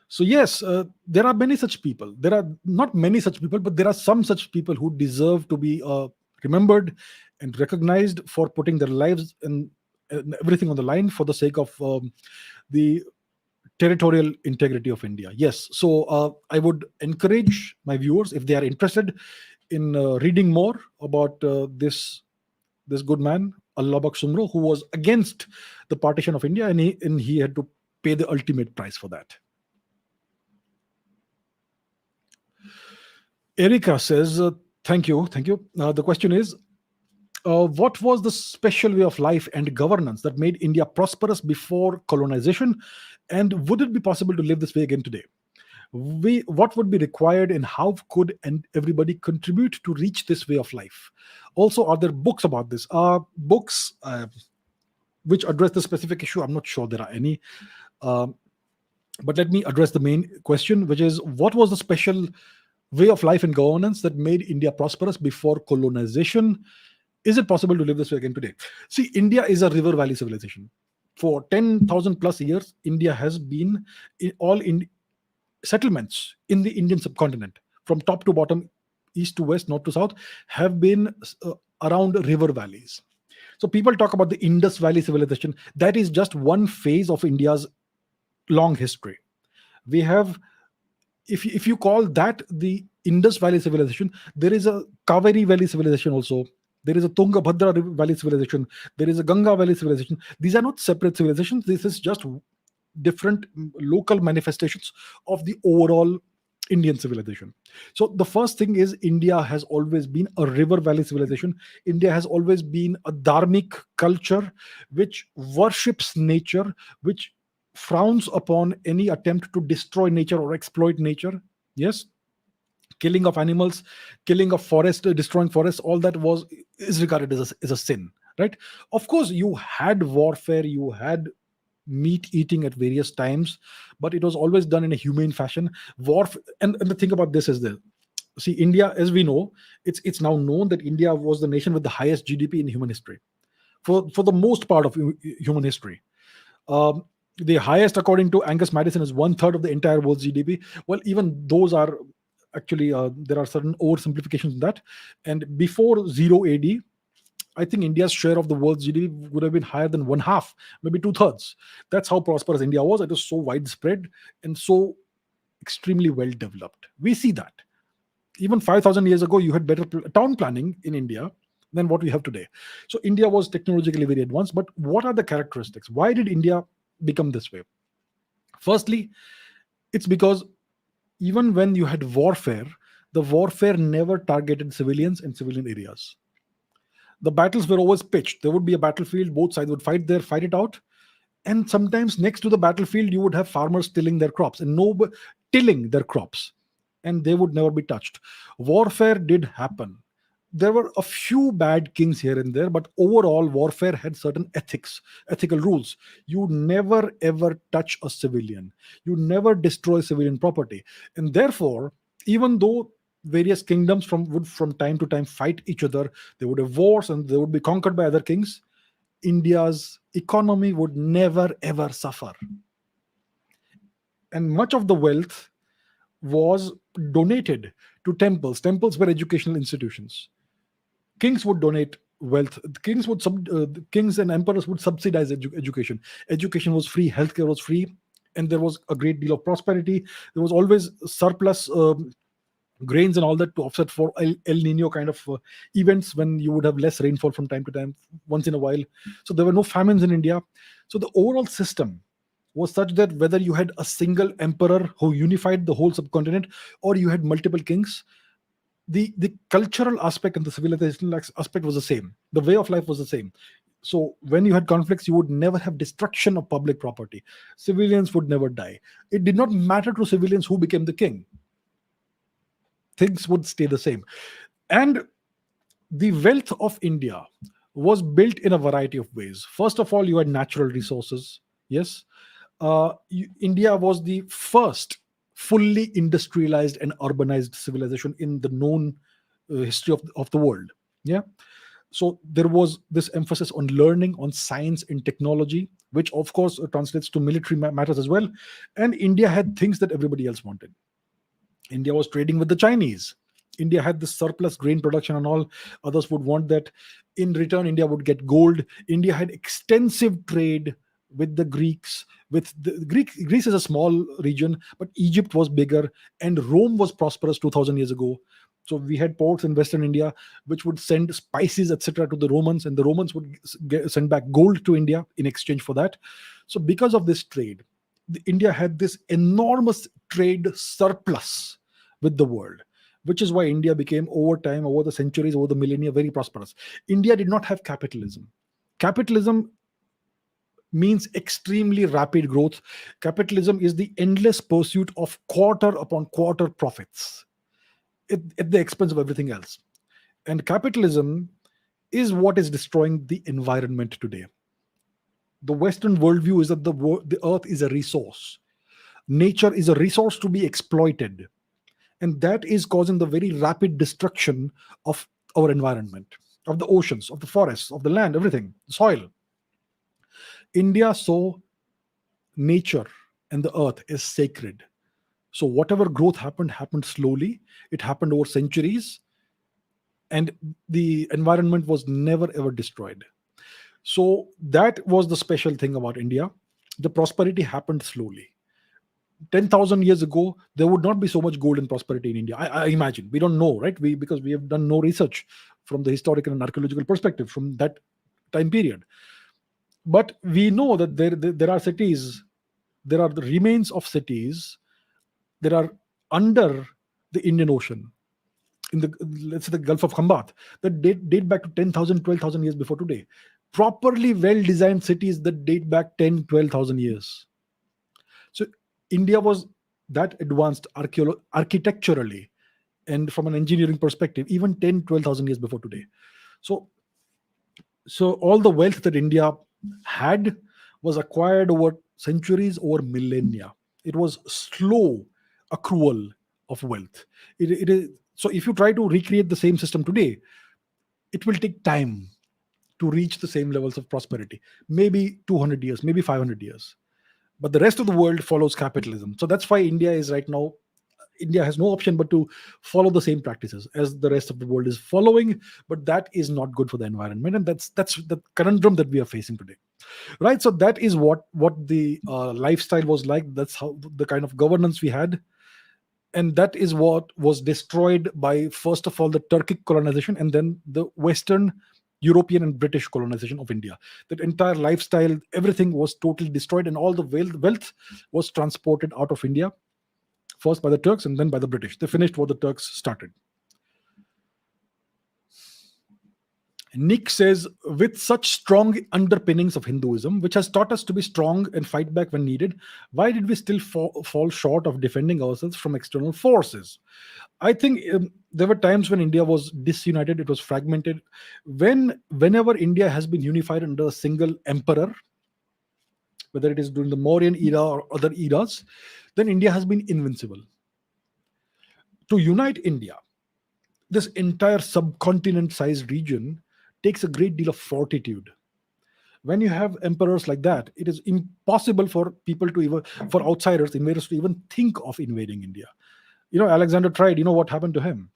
[SPEAKER 1] So yes, there are many such people. There are not many such people, but there are some such people who deserve to be remembered and recognized for putting their lives and everything on the line for the sake of the territorial integrity of India. Yes. So I would encourage my viewers, if they are interested in reading more about this good man, Allah Baksh Soomro, who was against the partition of India, and he had to pay the ultimate price for that. Erika says, thank you. The question is, what was the special way of life and governance that made India prosperous before colonization? And would it be possible to live this way again today? What would be required, and how could everybody contribute to reach this way of life? Also, are there books about this? Books which address the specific issue? I'm not sure there are any. But let me address the main question, which is, what was the special way of life and governance that made India prosperous before colonization? Is it possible to live this way again today? See, India is a river valley civilization. For 10,000 plus years, India has been in settlements in the Indian subcontinent, from top to bottom, east to west, north to south, have been around river valleys. So people talk about the Indus Valley civilization. That is just one phase of India's long history. We have, if you call that the Indus Valley civilization, there is a Kaveri Valley civilization also. There is a Tungabhadra Valley civilization. There is a Ganga Valley civilization. These are not separate civilizations. This is just different local manifestations of the overall Indian civilization. So the first thing is, India has always been a river valley civilization. India has always been a dharmic culture which worships nature, which frowns upon any attempt to destroy nature or exploit nature. Yes, killing of animals, killing of forest, destroying forests, all that is regarded as a sin, right? Of course, you had warfare, you had meat eating at various times, but it was always done in a humane fashion. And the thing about this is that, see, India, as we know, it's now known that India was the nation with the highest GDP in human history for the most part of human history. The highest, according to Angus Madison, is 1/3 of the entire world's GDP. Well, even those are actually there are certain oversimplifications in that. And before 0 AD, I think India's share of the world's GDP would have been higher than 1/2, maybe 2/3. That's how prosperous India was. It was so widespread and so extremely well developed. We see that. Even 5,000 years ago, you had better town planning in India than what we have today. So India was technologically very advanced. But what are the characteristics? Why did India become this way? Firstly, it's because even when you had warfare, the warfare never targeted civilians and civilian areas. The battles were always pitched. There would be a battlefield, both sides would fight it out. And sometimes next to the battlefield, you would have farmers tilling their crops, and they would never be touched. Warfare did happen. There were a few bad kings here and there, but overall warfare had certain ethical rules. You never ever touch a civilian, you never destroy civilian property. And therefore, even though various kingdoms would from time to time fight each other, they would have wars and they would be conquered by other kings, India's economy would never ever suffer. And much of the wealth was donated to temples. Temples were educational institutions. Kings would donate wealth. The kings and emperors would subsidize education. Education was free, healthcare was free, and there was a great deal of prosperity. There was always surplus grains and all that to offset for El Nino kind of events, when you would have less rainfall from time to time, once in a while. So there were no famines in India. So the overall system was such that whether you had a single emperor who unified the whole subcontinent, or you had multiple kings, the cultural aspect and the civilizational aspect was the same. The way of life was the same. So when you had conflicts, you would never have destruction of public property. Civilians would never die. It did not matter to civilians who became the king. Things would stay the same. And the wealth of India was built in a variety of ways. First of all, you had natural resources. Yes. India was the first fully industrialized and urbanized civilization in the known history of the world. Yeah. So there was this emphasis on learning, on science and technology, which of course translates to military matters as well. And India had things that everybody else wanted. India was trading with the Chinese. India had this surplus grain production and all. Others would want that. In return, India would get gold. India had extensive trade with the Greeks. Greece is a small region, but Egypt was bigger, and Rome was prosperous 2,000 years ago. So we had ports in Western India which would send spices, etc., to the Romans, and the Romans would send back gold to India in exchange for that. So because of this trade, India had this enormous trade surplus with the world, which is why India became, over time, over the centuries, over the millennia, very prosperous. India did not have capitalism. Capitalism means extremely rapid growth. Capitalism is the endless pursuit of quarter upon quarter profits at the expense of everything else. And capitalism is what is destroying the environment today. The Western worldview is that the earth is a resource. Nature is a resource to be exploited. And that is causing the very rapid destruction of our environment, of the oceans, of the forests, of the land, everything, the soil. India saw nature and the earth as sacred. So whatever growth happened slowly. It happened over centuries, and the environment was never ever destroyed. So that was the special thing about India. The prosperity happened slowly. 10,000 years ago, there would not be so much gold and prosperity in India. I imagine. We don't know, right? Because we have done no research from the historical and archaeological perspective from that time period. But we know that there are cities, there are the remains of cities that are under the Indian Ocean, in the, let's say, the Gulf of Khambat, that date back to 10,000, 12,000 years before today. Properly well designed cities that date back 10, 12,000 years. So India was that advanced architecturally and from an engineering perspective, even 10, 12,000 years before today. So, so all the wealth that India had was acquired over centuries, over millennia. It was slow accrual of wealth. It is so. If you try to recreate the same system today, it will take time to reach the same levels of prosperity. Maybe 200 years, maybe 500 years. But the rest of the world follows capitalism. So that's why India is right now, India has no option but to follow the same practices as the rest of the world is following. But that is not good for the environment, and that's the conundrum that we are facing today, right? So that is what the lifestyle was like. That's how the kind of governance we had, and that is what was destroyed by, first of all, the Turkic colonization, and then the Western European and British colonization of India. That entire lifestyle, everything was totally destroyed, and all the wealth was transported out of India, first by the Turks and then by the British. They finished what the Turks started. Nick says, with such strong underpinnings of Hinduism, which has taught us to be strong and fight back when needed, why did we still fall short of defending ourselves from external forces? I think there were times when India was disunited, it was fragmented. Whenever India has been unified under a single emperor, whether it is during the Mauryan era or other eras, then India has been invincible. To unite India, this entire subcontinent sized region takes a great deal of fortitude. When you have emperors like that, it is impossible for people to even, for outsiders, invaders to even think of invading India. Alexander tried, what happened to him,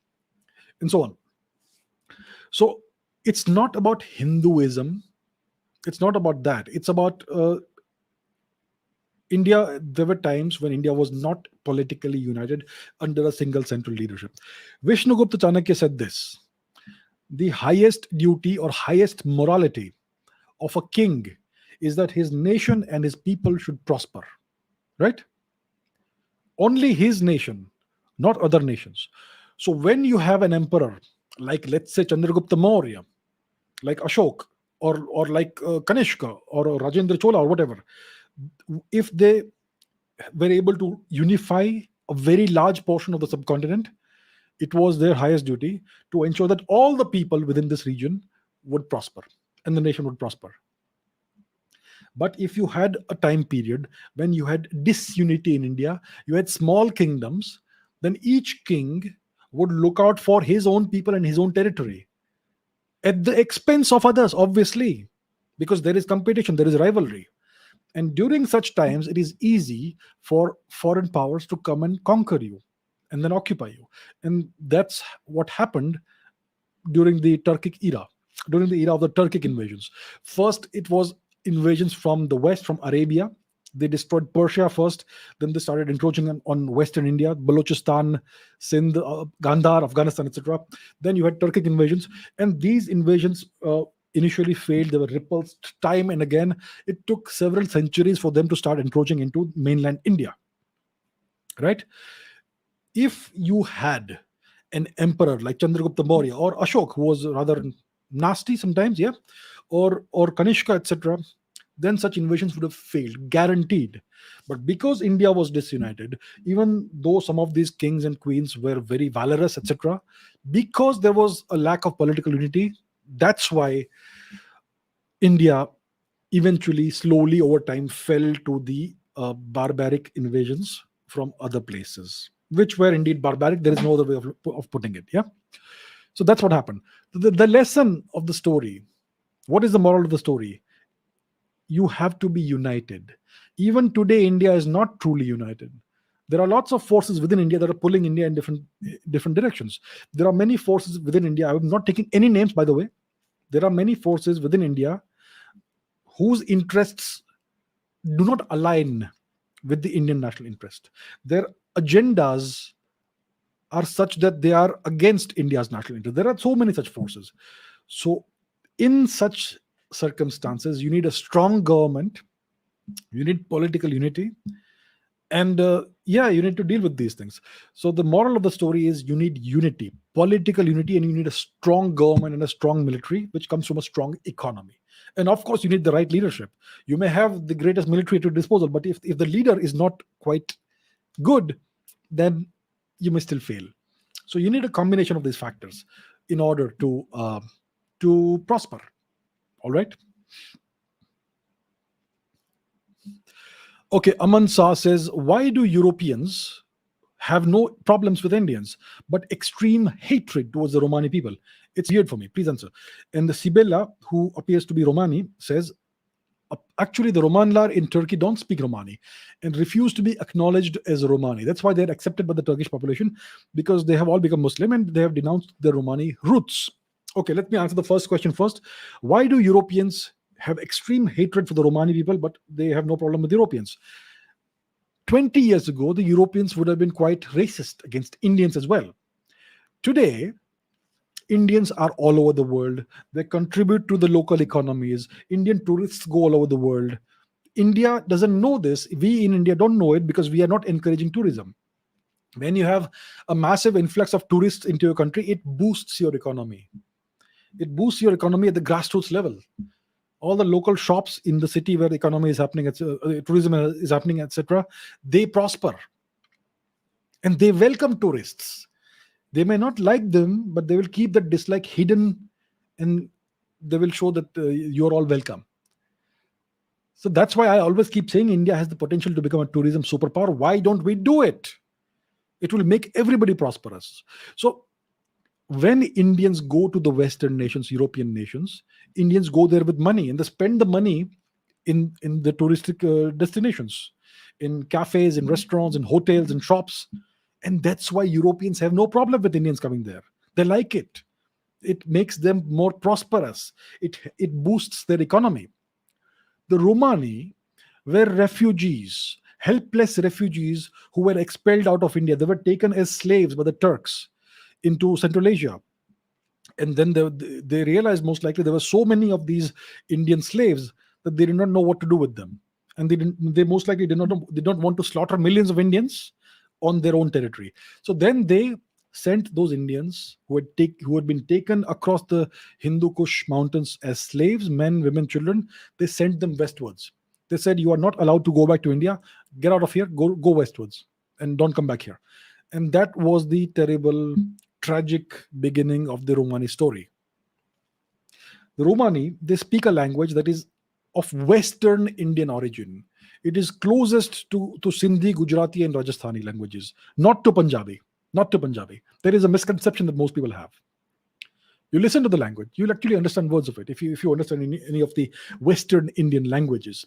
[SPEAKER 1] and so on. So it's not about Hinduism, it's not about that, it's about India. There were times when India was not politically united under a single central leadership. Vishnugupta Chanakya said this: the highest duty or highest morality of a king is that his nation and his people should prosper. Right? Only his nation, not other nations. So when you have an emperor like, let's say, Chandragupta Maurya, like Ashok, or like Kanishka or Rajendra Chola or whatever, if they were able to unify a very large portion of the subcontinent, it was their highest duty to ensure that all the people within this region would prosper and the nation would prosper. But if you had a time period when you had disunity in India, you had small kingdoms, then each king would look out for his own people and his own territory at the expense of others, obviously, because there is competition, there is rivalry. And during such times, it is easy for foreign powers to come and conquer you and then occupy you. And that's what happened during the Turkic era, during the era of the Turkic invasions. First, it was invasions from the west, from Arabia. They destroyed Persia first, then they started encroaching on Western India, Balochistan, Sindh, Gandhar, Afghanistan, etc. Then you had Turkic invasions, and these invasions initially failed. They were repulsed time and again. It took several centuries for them to start encroaching into mainland India. Right? If you had an emperor like Chandragupta Maurya or Ashok, who was rather nasty sometimes, yeah, or Kanishka, etc., then such invasions would have failed, guaranteed. But because India was disunited, even though some of these kings and queens were very valorous, etc., because there was a lack of political unity, that's why India eventually, slowly over time, fell to the barbaric invasions from other places, which were indeed barbaric. There is no other way of putting it. Yeah. So that's what happened. The lesson of the story, what is the moral of the story? You have to be united. Even today, India is not truly united. There are lots of forces within India that are pulling India in different directions. There are many forces within India. I'm not taking any names, by the way. There are many forces within India whose interests do not align with the Indian national interest. Their agendas are such that they are against India's national interest. There are so many such forces. So, in such circumstances, you need a strong government, you need political unity, and you need to deal with these things. So the moral of the story is you need unity, political unity, and you need a strong government and a strong military, which comes from a strong economy. And of course, you need the right leadership. You may have the greatest military at your disposal, but if the leader is not quite good, then you may still fail. So you need a combination of these factors in order to prosper. All right. Okay, Aman Shah says, why do Europeans have no problems with Indians, but extreme hatred towards the Romani people? It's weird for me. Please answer. And the Sibella, who appears to be Romani, says, actually, the Romanlar in Turkey don't speak Romani and refuse to be acknowledged as Romani. That's why they're accepted by the Turkish population, because they have all become Muslim and they have denounced their Romani roots. Okay, let me answer the first question first. Why do Europeans have extreme hatred for the Romani people, but they have no problem with Europeans? 20 years ago, the Europeans would have been quite racist against Indians as well. Today, Indians are all over the world. They contribute to the local economies. Indian tourists go all over the world. India doesn't know this. We in India don't know it because we are not encouraging tourism. When you have a massive influx of tourists into your country, it boosts your economy. It boosts your economy at the grassroots level. All the local shops in the city where the economy is happening, tourism is happening, etc., they prosper and they welcome tourists. They may not like them, but they will keep that dislike hidden, and they will show that you're all welcome. So that's why I always keep saying India has the potential to become a tourism superpower. Why don't we do it? It will make everybody prosperous. So when Indians go to the Western nations, European nations, Indians go there with money and they spend the money in the touristic destinations, in cafes, in restaurants, in hotels, in shops. And that's why Europeans have no problem with Indians coming there. They like it. It makes them more prosperous. It boosts their economy. The Romani were refugees, helpless refugees who were expelled out of India. They were taken as slaves by the Turks into Central Asia. And then they realized most likely there were so many of these Indian slaves that they did not know what to do with them. And they most likely did not want to slaughter millions of Indians on their own territory. So then they sent those Indians who had been taken across the Hindu Kush mountains as slaves, men, women, children. They sent them westwards. They said, "You are not allowed to go back to India. Get out of here. Go westwards, and don't come back here." And that was the terrible, tragic beginning of the Romani story. The Romani, they speak a language that is of Western Indian origin. It is closest to Sindhi, Gujarati, and Rajasthani languages, not to Punjabi. Not to Punjabi. There is a misconception that most people have. You listen to the language, you'll actually understand words of it if you understand any of the Western Indian languages.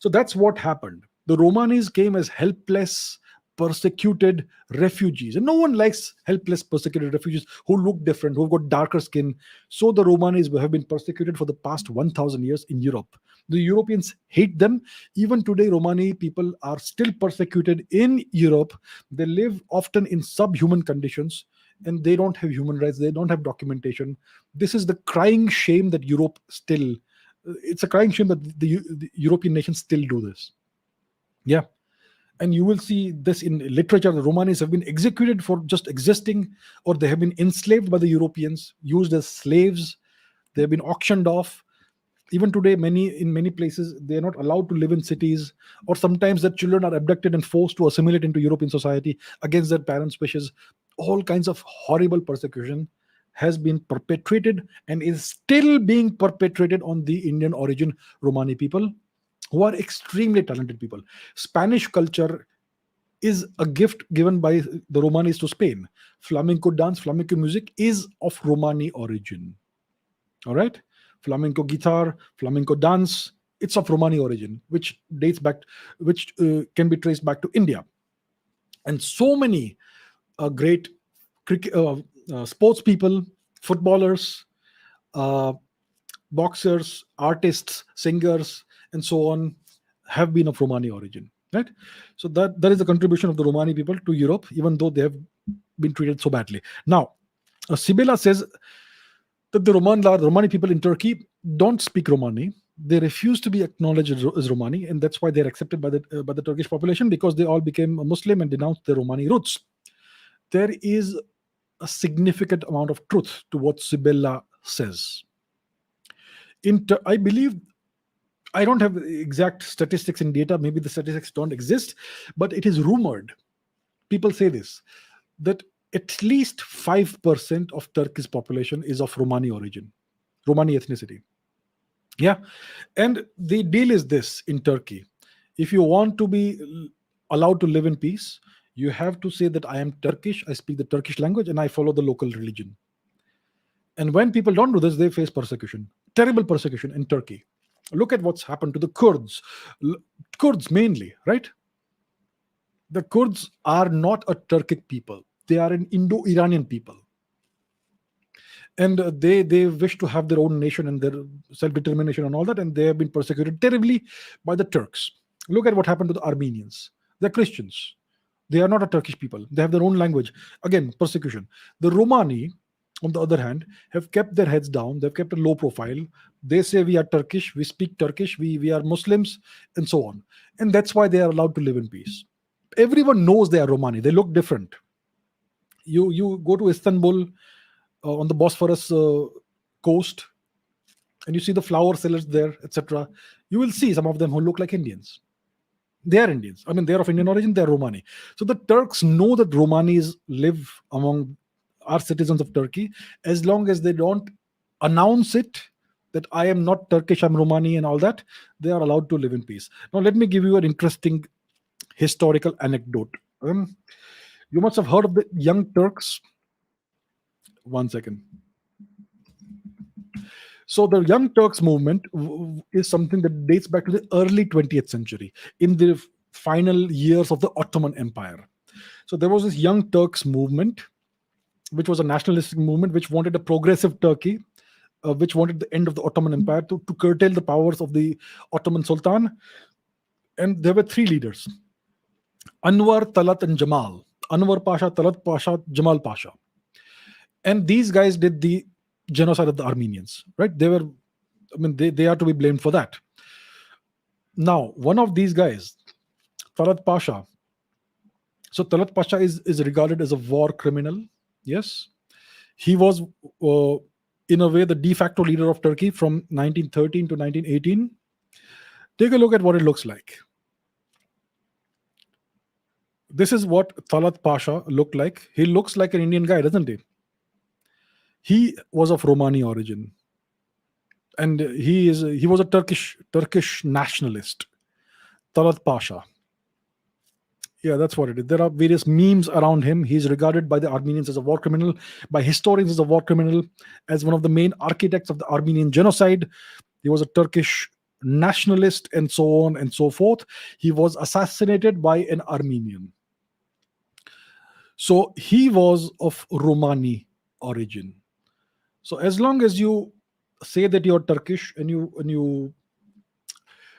[SPEAKER 1] So that's what happened. The Romanis came as helpless, persecuted refugees. And no one likes helpless, persecuted refugees who look different, who've got darker skin. So the Romanis have been persecuted for the past 1,000 years in Europe. The Europeans hate them. Even today, Romani people are still persecuted in Europe. They live often in subhuman conditions, and they don't have human rights. They don't have documentation. This is the crying shame that Europe still, it's a crying shame that the European nations still do this. Yeah. And you will see this in literature. The Romanis have been executed for just existing, or they have been enslaved by the Europeans, used as slaves. They have been auctioned off. Even today, in many places, they are not allowed to live in cities, or sometimes their children are abducted and forced to assimilate into European society against their parents' wishes. All kinds of horrible persecution has been perpetrated and is still being perpetrated on the Indian origin Romani people, who are extremely talented people. Spanish culture is a gift given by the Romanis to Spain. Flamenco dance, flamenco music is of Romani origin. All right? Flamenco guitar, flamenco dance, it's of Romani origin, which can be traced back to India. And so many great sports people, footballers, boxers, artists, singers, and so on have been of Romani origin, right? So that is the contribution of the Romani people to Europe, even though they have been treated so badly. Now, Sibela says that the Romani people in Turkey don't speak Romani. They refuse to be acknowledged as Romani, and that's why they're accepted by the Turkish population, because they all became a Muslim and denounced their Romani roots. There is a significant amount of truth to what Sibella says. I believe, I don't have exact statistics and data, maybe the statistics don't exist, but it is rumored, people say this, that at least 5% of Turkey's population is of Romani origin, Romani ethnicity. Yeah. And the deal is this in Turkey: if you want to be allowed to live in peace, you have to say that I am Turkish, I speak the Turkish language, and I follow the local religion. And when people don't do this, they face persecution, terrible persecution in Turkey. Look at what's happened to the Kurds. Kurds mainly, right? The Kurds are not a Turkic people. They are an Indo-Iranian people. And they wish to have their own nation and their self-determination and all that, and they have been persecuted terribly by the Turks. Look at what happened to the Armenians. They're Christians. They are not a Turkish people. They have their own language. Again, persecution. The Romani, on the other hand, have kept their heads down. They've kept a low profile. They say we are Turkish, we speak Turkish, we are Muslims, and so on. And that's why they are allowed to live in peace. Everyone knows they are Romani. They look different. You go to Istanbul, on the Bosphorus coast and you see the flower sellers there, etc., you will see some of them who look like Indians. They are Indians. I mean, they are of Indian origin, they are Romani. So the Turks know that Romanis live among our citizens of Turkey, as long as they don't announce it that I am not Turkish, I'm Romani, and all that, they are allowed to live in peace. Now, let me give you an interesting historical anecdote. You must have heard of the Young Turks. One second. So the Young Turks movement is something that dates back to the early 20th century, in the final years of the Ottoman Empire. So there was this Young Turks movement, which was a nationalistic movement, which wanted a progressive Turkey, which wanted the end of the Ottoman Empire, to curtail the powers of the Ottoman Sultan. And there were three leaders: Anwar, Talat, and Jamal. Anwar Pasha, Talat Pasha, Jamal Pasha. And these guys did the genocide of the Armenians, right? They were, I mean, they are to be blamed for that. Now, one of these guys, Talat Pasha. So Talat Pasha is regarded as a war criminal. Yes, he was, in a way, the de facto leader of Turkey from 1913 to 1918. Take a look at what it looks like. This is what Talat Pasha looked like. He looks like an Indian guy, doesn't he? He was of Romani origin, and he was a Turkish nationalist. Talat Pasha. Yeah, that's what it is. There are various memes around him. He's regarded by the Armenians as a war criminal, by historians as a war criminal, as one of the main architects of the Armenian genocide. He was a Turkish nationalist, and so on and so forth. He was assassinated by an Armenian. So he was of Romani origin. So as long as you say that you're Turkish and you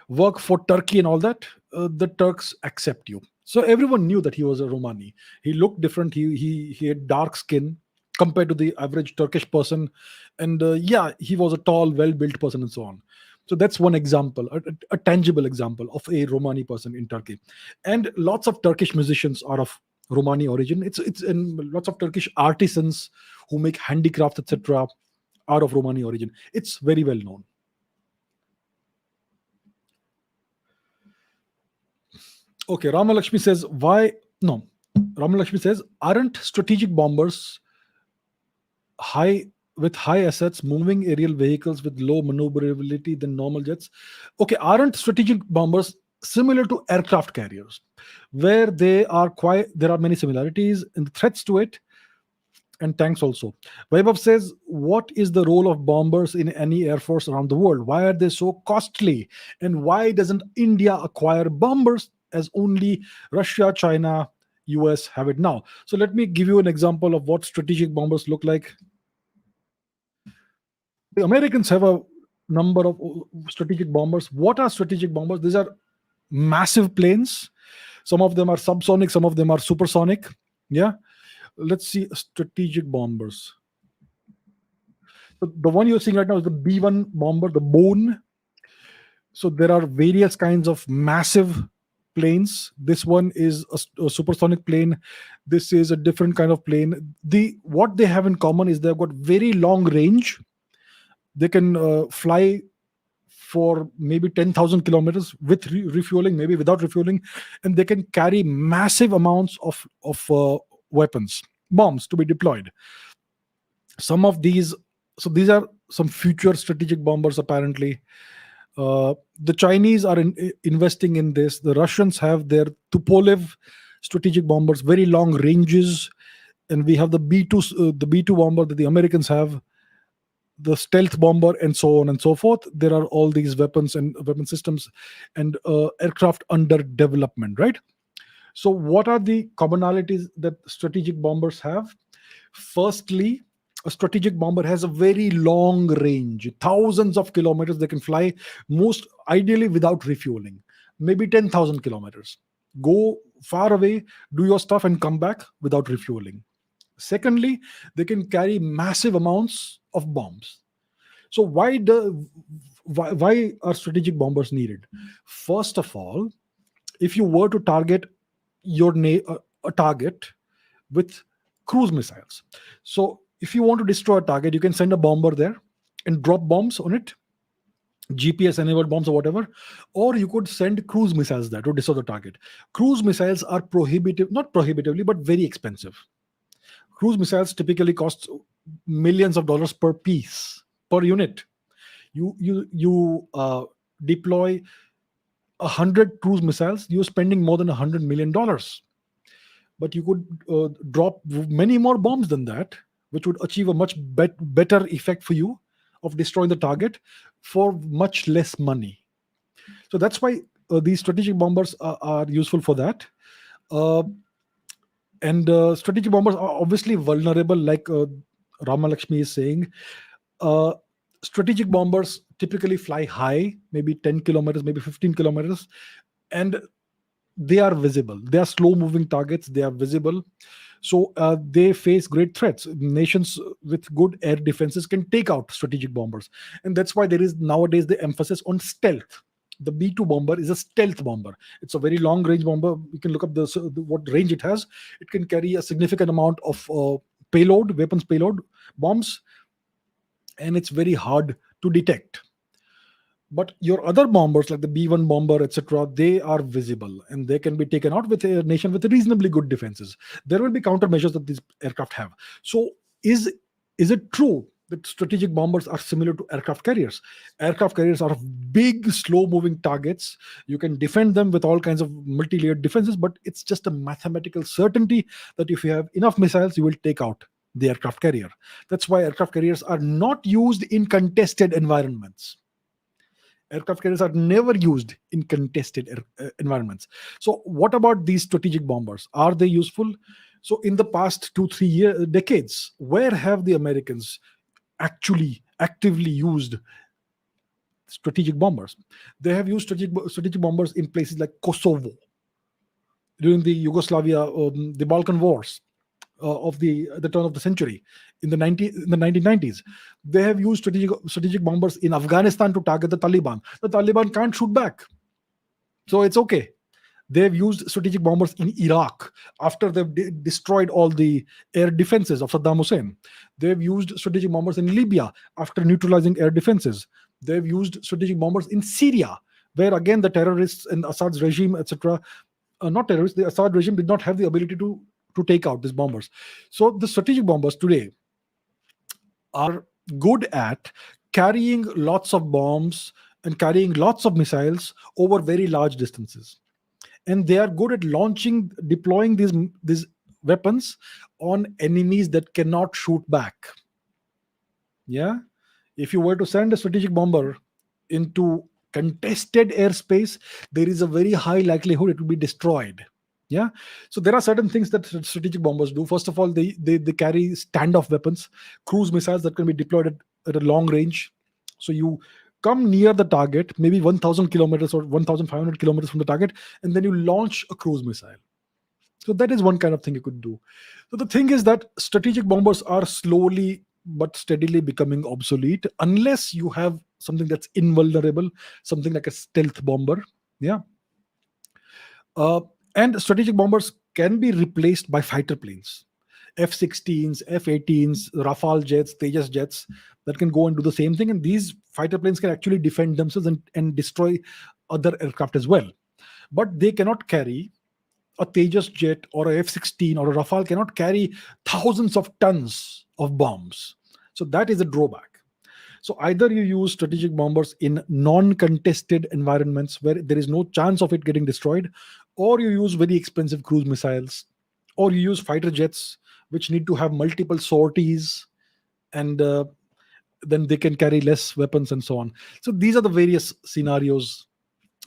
[SPEAKER 1] work for Turkey and all that, the Turks accept you. So everyone knew that he was a Romani. He looked different. He had dark skin compared to the average Turkish person, and yeah, he was a tall, well-built person, and so on. So that's one example, a tangible example of a Romani person in Turkey. And lots of Turkish musicians are of Romani origin. It's and lots of Turkish artisans who make handicrafts, etc., are of Romani origin. It's very well known. Okay, Ramalakshmi says, why? No, Ramalakshmi says, aren't strategic bombers high with high assets, moving aerial vehicles with low maneuverability than normal jets? Okay, aren't strategic bombers similar to aircraft carriers, where there are many similarities in the threats to it, and tanks also? Vaibhav says, what is the role of bombers in any air force around the world? Why are they so costly? And why doesn't India acquire bombers, as only Russia, China, US have it now? So let me give you an example of what strategic bombers look like. The Americans have a number of strategic bombers. What are strategic bombers? These are massive planes. Some of them are subsonic, some of them are supersonic. Yeah. Let's see strategic bombers. So the one you're seeing right now is the B-1 bomber, the Bone. So there are various kinds of massive planes. This one is a supersonic plane. This is a different kind of plane. What they have in common is they've got very long range. They can fly for maybe 10,000 kilometers with refueling, maybe without refueling, and they can carry massive amounts of weapons, bombs to be deployed. Some of these, so these are some future strategic bombers apparently. The Chinese are investing in this. The Russians have their Tupolev strategic bombers, very long ranges, and we have the B2 bomber that the Americans have, the stealth bomber, and so on and so forth. There are all these weapons and weapon systems and aircraft under development, right? So what are the commonalities that strategic bombers have? Firstly, a strategic bomber has a very long range, thousands of kilometers they can fly, most ideally without refueling, maybe 10,000 kilometers. Go far away, do your stuff, and come back without refueling. Secondly, they can carry massive amounts of bombs. So why are strategic bombers needed? First of all, if you were to target a target with cruise missiles, so if you want to destroy a target, you can send a bomber there, and drop bombs on it, GPS enabled bombs or whatever, or you could send cruise missiles there to destroy the target. Cruise missiles are prohibitive, not prohibitively, but very expensive. Cruise missiles typically cost millions of dollars per piece, per unit. You deploy 100 cruise missiles, you're spending more than $100 million. But you could drop many more bombs than that, which would achieve a much better effect for you of destroying the target for much less money. So that's why these strategic bombers are useful for that. And strategic bombers are obviously vulnerable, like Ramalakshmi is saying. Strategic bombers typically fly high, maybe 10 kilometers, maybe 15 kilometers, and they are visible. They are slow moving targets, they are visible. So they face great threats. Nations with good air defenses can take out strategic bombers. And that's why there is nowadays the emphasis on stealth. The B-2 bomber is a stealth bomber. It's a very long range bomber. You can look up what range it has. It can carry a significant amount of payload, weapons payload, bombs, and it's very hard to detect. But your other bombers, like the B-1 bomber, etc., they are visible and they can be taken out with a nation with reasonably good defenses. There will be countermeasures that these aircraft have. So is it true that strategic bombers are similar to aircraft carriers? Aircraft carriers are big, slow-moving targets. You can defend them with all kinds of multi-layered defenses, but it's just a mathematical certainty that if you have enough missiles, you will take out the aircraft carrier. That's why aircraft carriers are not used in contested environments. Aircraft carriers are never used in contested environments. So what about these strategic bombers? Are they useful? So in the past 2-3 decades, where have the Americans actually actively used strategic bombers? They have used strategic bombers in places like Kosovo, during the Yugoslavia, the Balkan Wars of the turn of the century, in the 1990s. They have used strategic bombers in Afghanistan to target the Taliban. The Taliban can't shoot back, so it's okay. They've used strategic bombers in Iraq after they've destroyed all the air defenses of Saddam Hussein. They've used strategic bombers in Libya after neutralizing air defenses. They've used strategic bombers in Syria, where again the terrorists and Assad's regime, etc., not terrorists, the Assad regime did not have the ability to take out these bombers. So the strategic bombers today are good at carrying lots of bombs and carrying lots of missiles over very large distances. And they are good at deploying these weapons on enemies that cannot shoot back. Yeah. If you were to send a strategic bomber into contested airspace, there is a very high likelihood it will be destroyed. Yeah. So there are certain things that strategic bombers do. First of all, they carry standoff weapons, cruise missiles that can be deployed at a long range. So you come near the target, maybe 1,000 kilometers or 1,500 kilometers from the target, and then you launch a cruise missile. So that is one kind of thing you could do. So the thing is that strategic bombers are slowly but steadily becoming obsolete unless you have something that's invulnerable, something like a stealth bomber. Yeah. And strategic bombers can be replaced by fighter planes, F-16s, F-18s, Rafale jets, Tejas jets that can go and do the same thing. And these fighter planes can actually defend themselves and destroy other aircraft as well. But they cannot carry a Tejas jet or a F-16 or a Rafale cannot carry thousands of tons of bombs. So that is a drawback. So either you use strategic bombers in non-contested environments where there is no chance of it getting destroyed, or you use very expensive cruise missiles, or you use fighter jets which need to have multiple sorties, and then they can carry less weapons and so on. So these are the various scenarios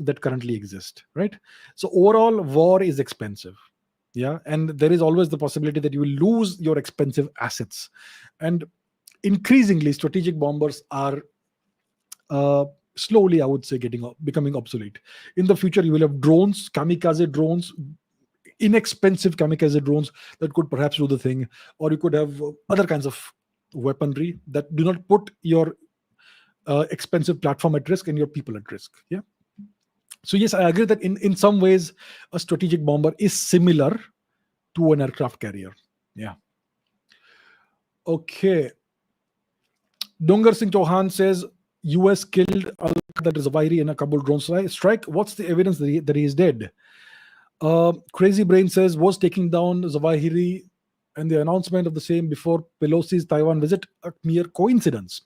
[SPEAKER 1] that currently exist, right? So overall, war is expensive. Yeah. And there is always the possibility that you will lose your expensive assets. And increasingly, strategic bombers are slowly, I would say, becoming obsolete. In the future, you will have drones, kamikaze drones, inexpensive kamikaze drones that could perhaps do the thing, or you could have other kinds of weaponry that do not put your expensive platform at risk and your people at risk. Yeah. So yes, I agree that in some ways, a strategic bomber is similar to an aircraft carrier. Yeah. Okay. Dongar Singh Chauhan says US killed that is Zawahiri in a Kabul drone strike. What's the evidence that he is dead? Crazy Brain says, was taking down Zawahiri and the announcement of the same before Pelosi's Taiwan visit a mere coincidence?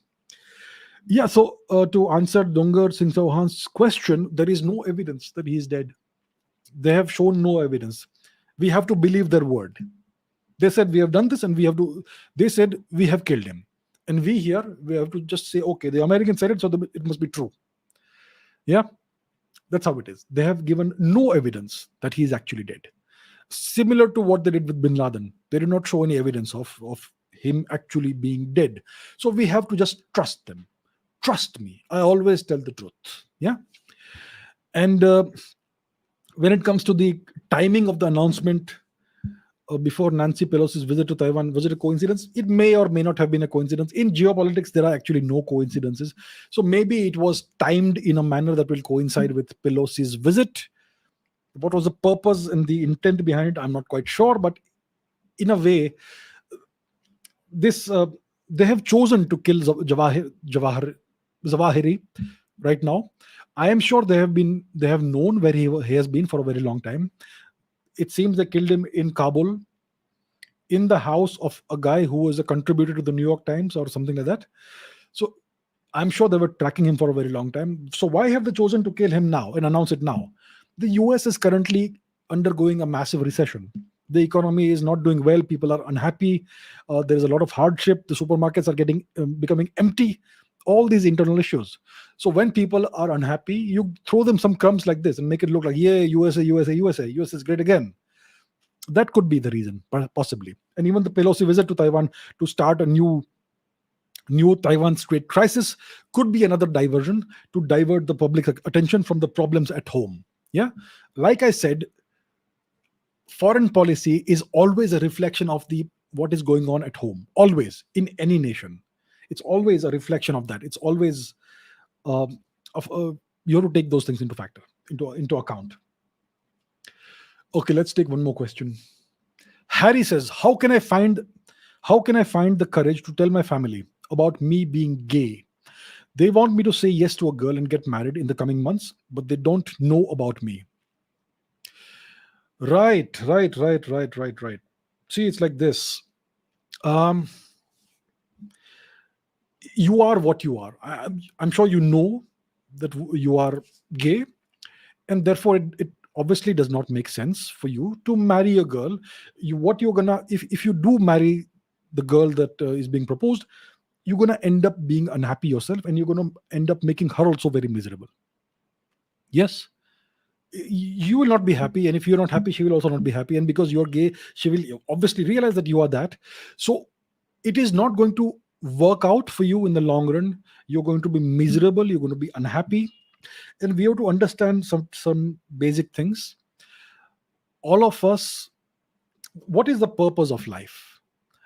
[SPEAKER 1] Yeah, so to answer Dongar Singh Chauhan's question, there is no evidence that he is dead. They have shown no evidence. We have to believe their word. They said we have done this and we have to, they said we have killed him. And we here, we have to just say, okay, the Americans said it, so it must be true. Yeah, that's how it is. They have given no evidence that he is actually dead. Similar to what they did with Bin Laden. They did not show any evidence of him actually being dead. So we have to just trust them. Trust me. I always tell the truth. Yeah. And when it comes to the timing of the announcement before Nancy Pelosi's visit to Taiwan, was it a coincidence? It may or may not have been a coincidence. In geopolitics, there are actually no coincidences. So maybe it was timed in a manner that will coincide with Pelosi's visit. What was the purpose and the intent behind it? I'm not quite sure. But in a way, this they have chosen to kill Zawahiri right now. I am sure they have known where he has been for a very long time. It seems they killed him in Kabul, in the house of a guy who was a contributor to the New York Times or something like that. So I'm sure they were tracking him for a very long time. So why have they chosen to kill him now and announce it now? The US is currently undergoing a massive recession. The economy is not doing well. People are unhappy. There is a lot of hardship. The supermarkets are becoming empty. All these internal issues. So when people are unhappy, you throw them some crumbs like this and make it look like, yeah, USA, USA, USA, US is great again. That could be the reason, possibly. And even the Pelosi visit to Taiwan to start a new Taiwan Strait crisis could be another diversion to divert the public attention from the problems at home. Yeah, like I said, foreign policy is always a reflection of what is going on at home. Always, in any nation, it's always a reflection of that. It's always you have to take those things into account. Okay, let's take one more question. Harry says, how can I find the courage to tell my family about me being gay? They want me to say yes to a girl and get married in the coming months, but they don't know about me. Right. See, it's like this. You are what you are. I'm sure you know that you are gay, and therefore it obviously does not make sense for you to marry a girl. If you do marry the girl that is being proposed, you're gonna end up being unhappy yourself, and you're gonna end up making her also very miserable. Yes, you will not be happy, and if you're not happy, she will also not be happy. And because you're gay, she will obviously realize that you are that. So it is not going to work out for you in the long run. You're going to be miserable, you're going to be unhappy. And we have to understand some basic things. All of us, what is the purpose of life?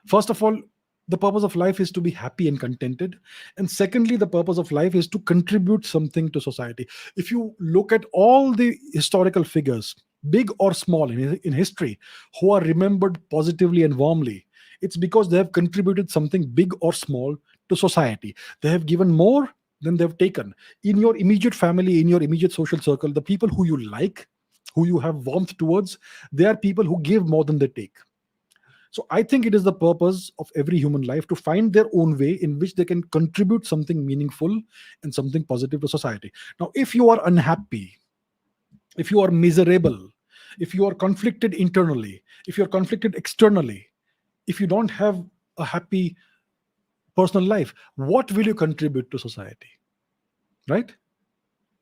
[SPEAKER 1] First of all, the purpose of life is to be happy and contented. And secondly, the purpose of life is to contribute something to society. If you look at all the historical figures, big or small in history, who are remembered positively and warmly, it's because they have contributed something big or small to society. They have given more than they've taken. In your immediate family, in your immediate social circle, the people who you like, who you have warmth towards, they are people who give more than they take. So I think it is the purpose of every human life to find their own way in which they can contribute something meaningful and something positive to society. Now, if you are unhappy, if you are miserable, if you are conflicted internally, if you're conflicted externally, if you don't have a happy personal life, what will you contribute to society? Right?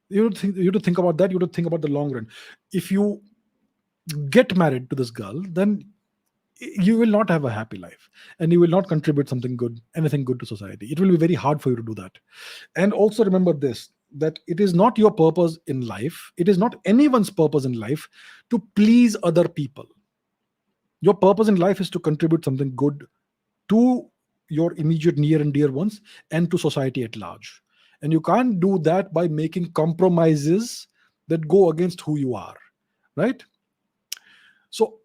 [SPEAKER 1] You have to think about that. You have to think about the long run. If you get married to this girl, then you will not have a happy life, and you will not contribute anything good to society. It will be very hard for you to do that. And also remember this, that it is not your purpose in life, it is not anyone's purpose in life to please other people. Your purpose in life is to contribute something good to your immediate near and dear ones and to society at large. And you can't do that by making compromises that go against who you are, right? So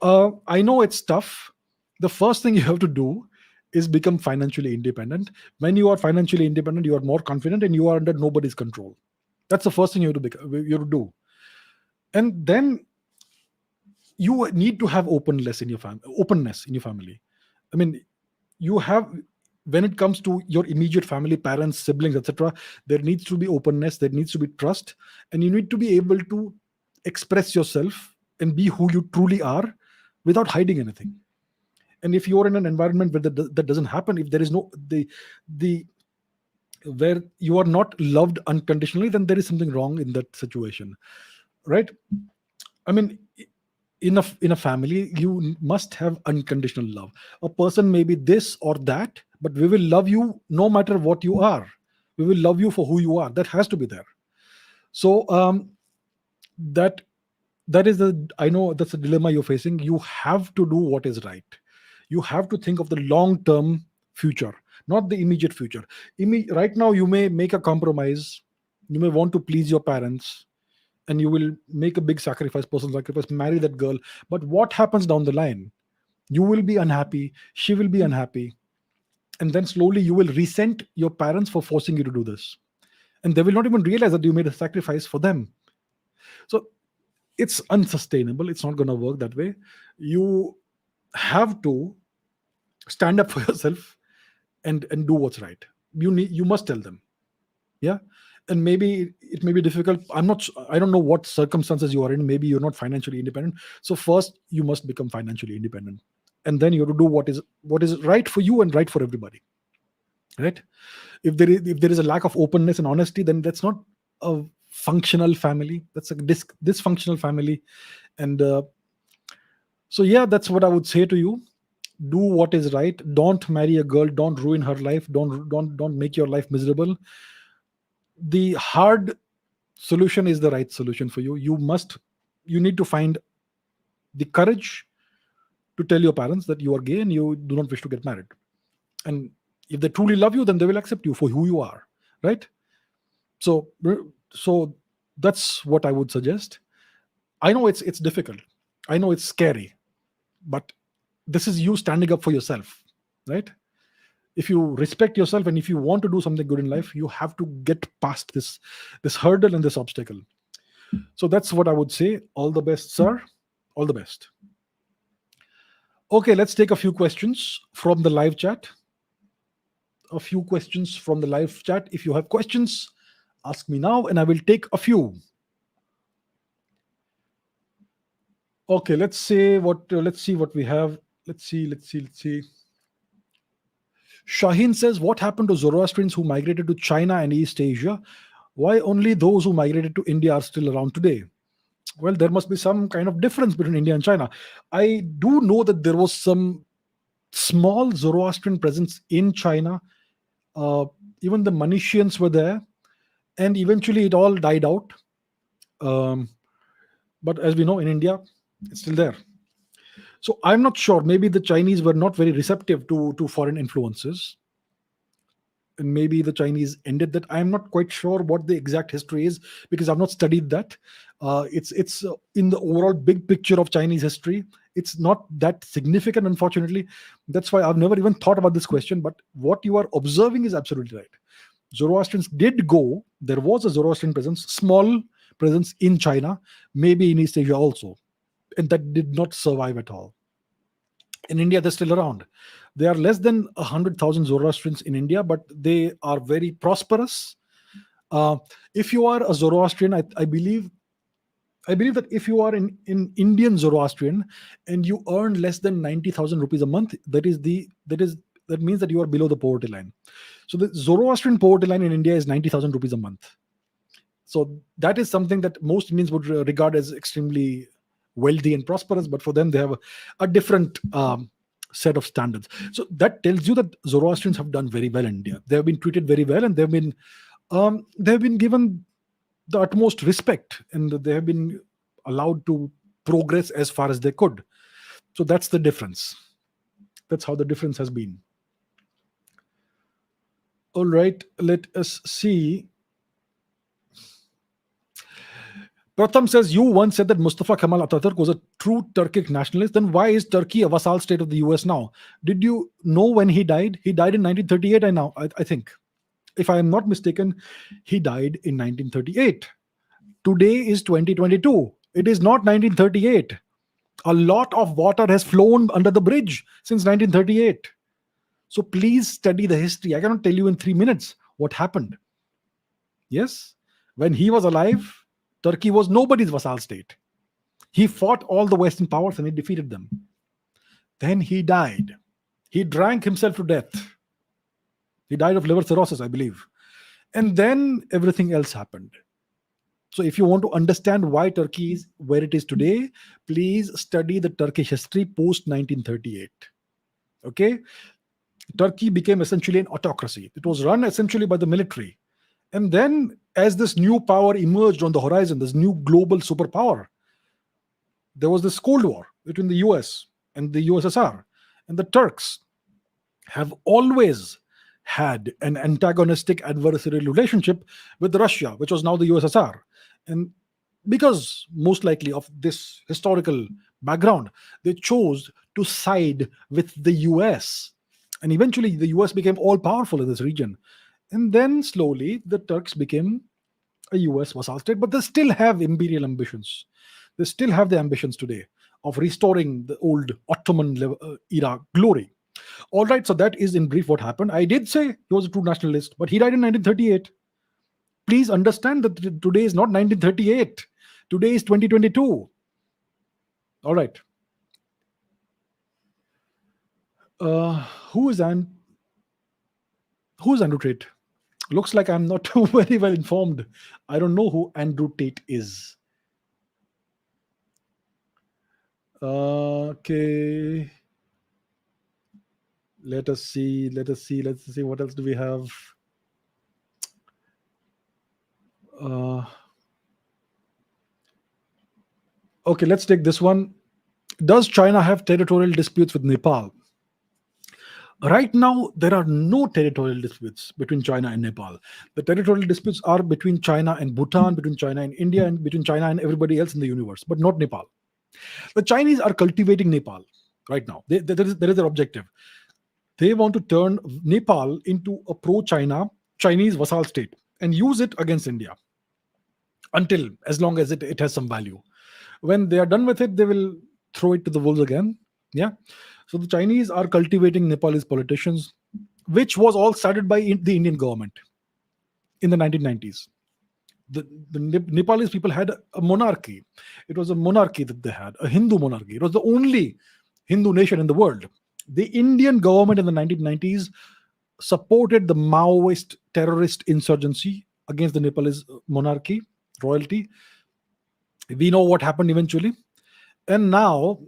[SPEAKER 1] I know it's tough. The first thing you have to do is become financially independent. When you are financially independent, you are more confident and you are under nobody's control. That's the first thing you have to do. And then you need to have openness in your family. I mean, you have, when it comes to your immediate family, parents, siblings, etc., there needs to be openness, there needs to be trust, and you need to be able to express yourself and be who you truly are without hiding anything. And if you're in an environment where that doesn't happen, if there is no the where you are not loved unconditionally, then there is something wrong in that situation, right? I mean, in a family, you must have unconditional love. A person may be this or that, but we will love you no matter what you are. We will love you for who you are. That has to be there. So that that is the, I know that's the dilemma you're facing. You have to do what is right. You have to think of the long term future, not the immediate future. Right now you may make a compromise, you may want to please your parents, and you will make a big sacrifice, personal sacrifice, marry that girl. But what happens down the line? You will be unhappy, she will be unhappy, and then slowly you will resent your parents for forcing you to do this, and they will not even realize that you made a sacrifice for them. So it's unsustainable, it's not going to work that way. You have to stand up for yourself and do what's right. You must tell them. Yeah. And maybe it may be difficult. I don't know what circumstances you are in. Maybe you're not financially independent. So first you must become financially independent, and then you have to do what is right for you and right for everybody, right? If there is a lack of openness and honesty, then that's not a functional family, that's a dysfunctional family. And so yeah, that's what I would say to you. Do what is right. Don't marry a girl, don't ruin her life, don't make your life miserable. The hard solution is the right solution for you. You need to find the courage to tell your parents that you are gay and you do not wish to get married. And if they truly love you, then they will accept you for who you are, right? So so that's what I would suggest. I know it's difficult, I know it's scary, but this is you standing up for yourself, right? If you respect yourself and if you want to do something good in life, you have to get past this hurdle and this obstacle. So that's what I would say. All the best, sir. All the best. Okay, let's take a few questions from the live chat. If you have questions, ask me now and I will take a few. Okay, let's see what we have. Let's see. Shaheen says, what happened to Zoroastrians who migrated to China and East Asia? Why only those who migrated to India are still around today? Well, there must be some kind of difference between India and China. I do know that there was some small Zoroastrian presence in China. Uh, Even the Manicians were there, and eventually it all died out. Um, but as we know, in India, it's still there. So I'm not sure. Maybe the Chinese were not very receptive to foreign influences, and maybe the Chinese ended that. I'm not quite sure what the exact history is because I've not studied that. It's in the overall big picture of Chinese history. It's not that significant, unfortunately. That's why I've never even thought about this question. But what you are observing is absolutely right. Zoroastrians did go. There was a Zoroastrian presence, small presence in China, maybe in East Asia also, and that did not survive at all. In India, they're still around. There are less than 100,000 Zoroastrians in India, but they are very prosperous. Uh, if you are a Zoroastrian, I believe that if you are in Indian Zoroastrian and you earn less than 90,000 rupees a month, that means that you are below the poverty line. So the Zoroastrian poverty line in India is 90,000 rupees a month. So that is something that most Indians would regard as extremely wealthy and prosperous, but for them they have a different set of standards. So that tells you that Zoroastrians have done very well in India. They have been treated very well, and they have been given the utmost respect, and they have been allowed to progress as far as they could. So that's the difference. That's how the difference has been. All right, let us see. Pratham says, you once said that Mustafa Kemal Atatürk was a true Turkic nationalist. Then why is Turkey a vassal state of the US now? Did you know when he died? He died in 1938, I think. If I am not mistaken, he died in 1938. Today is 2022. It is not 1938. A lot of water has flown under the bridge since 1938. So please study the history. I cannot tell you in 3 minutes what happened. Yes, when he was alive, Turkey was nobody's vassal state. He fought all the Western powers and he defeated them. Then he died. He drank himself to death. He died of liver cirrhosis, I believe. And then everything else happened. So if you want to understand why Turkey is where it is today, please study the Turkish history post 1938. Okay? Turkey became essentially an autocracy. It was run essentially by the military. And then as this new power emerged on the horizon, this new global superpower, there was this Cold War between the US and the USSR. And the Turks have always had an antagonistic adversarial relationship with Russia, which was now the USSR. And because most likely of this historical background, they chose to side with the US. And eventually the US became all powerful in this region. And then slowly the Turks became a US vassal state, but they still have imperial ambitions. They still have the ambitions today of restoring the old Ottoman era glory. All right, so that is in brief what happened. I did say he was a true nationalist, but he died in 1938. Please understand that today is not 1938. Today is 2022. All right. Who is Andrew Tate? Looks like I'm not very well informed. I don't know who Andrew Tate is. Okay. Let us see. What else do we have? Okay, let's take this one. Does China have territorial disputes with Nepal? Right now, there are no territorial disputes between China and Nepal. The territorial disputes are between China and Bhutan, between China and India, and between China and everybody else in the universe, but not Nepal. The Chinese are cultivating Nepal right now. There is their objective. They want to turn Nepal into a pro-China Chinese vassal state and use it against India as long as it has some value. When they are done with it, they will throw it to the wolves again. Yeah. So the Chinese are cultivating Nepalese politicians, which was all started by the Indian government in the 1990s. The Nepalese people had a monarchy. It was a monarchy that they had, a Hindu monarchy. It was the only Hindu nation in the world. The Indian government in the 1990s supported the Maoist terrorist insurgency against the Nepalese monarchy, royalty. We know what happened eventually. And now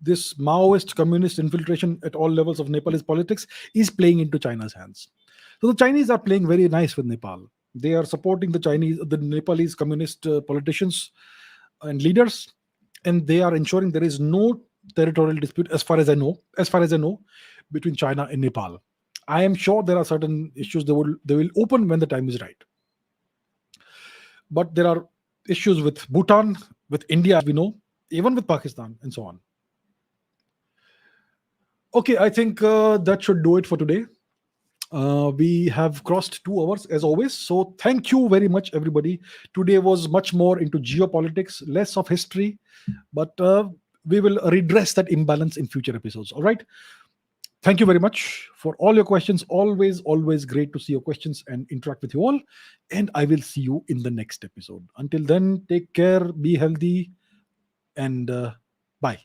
[SPEAKER 1] this Maoist communist infiltration at all levels of Nepalese politics is playing into China's hands. So the Chinese are playing very nice with Nepal. They are supporting the Nepalese communist politicians and leaders, and they are ensuring there is no territorial dispute as far as I know, between China and Nepal. I am sure there are certain issues they will open when the time is right. But there are issues with Bhutan, with India, as we know, even with Pakistan, and so on. Okay, I think that should do it for today. We have crossed 2 hours as always. So thank you very much, everybody. Today was much more into geopolitics, less of history, but we will redress that imbalance in future episodes. All right. Thank you very much for all your questions. Always great to see your questions and interact with you all. And I will see you in the next episode. Until then, take care, be healthy, and bye.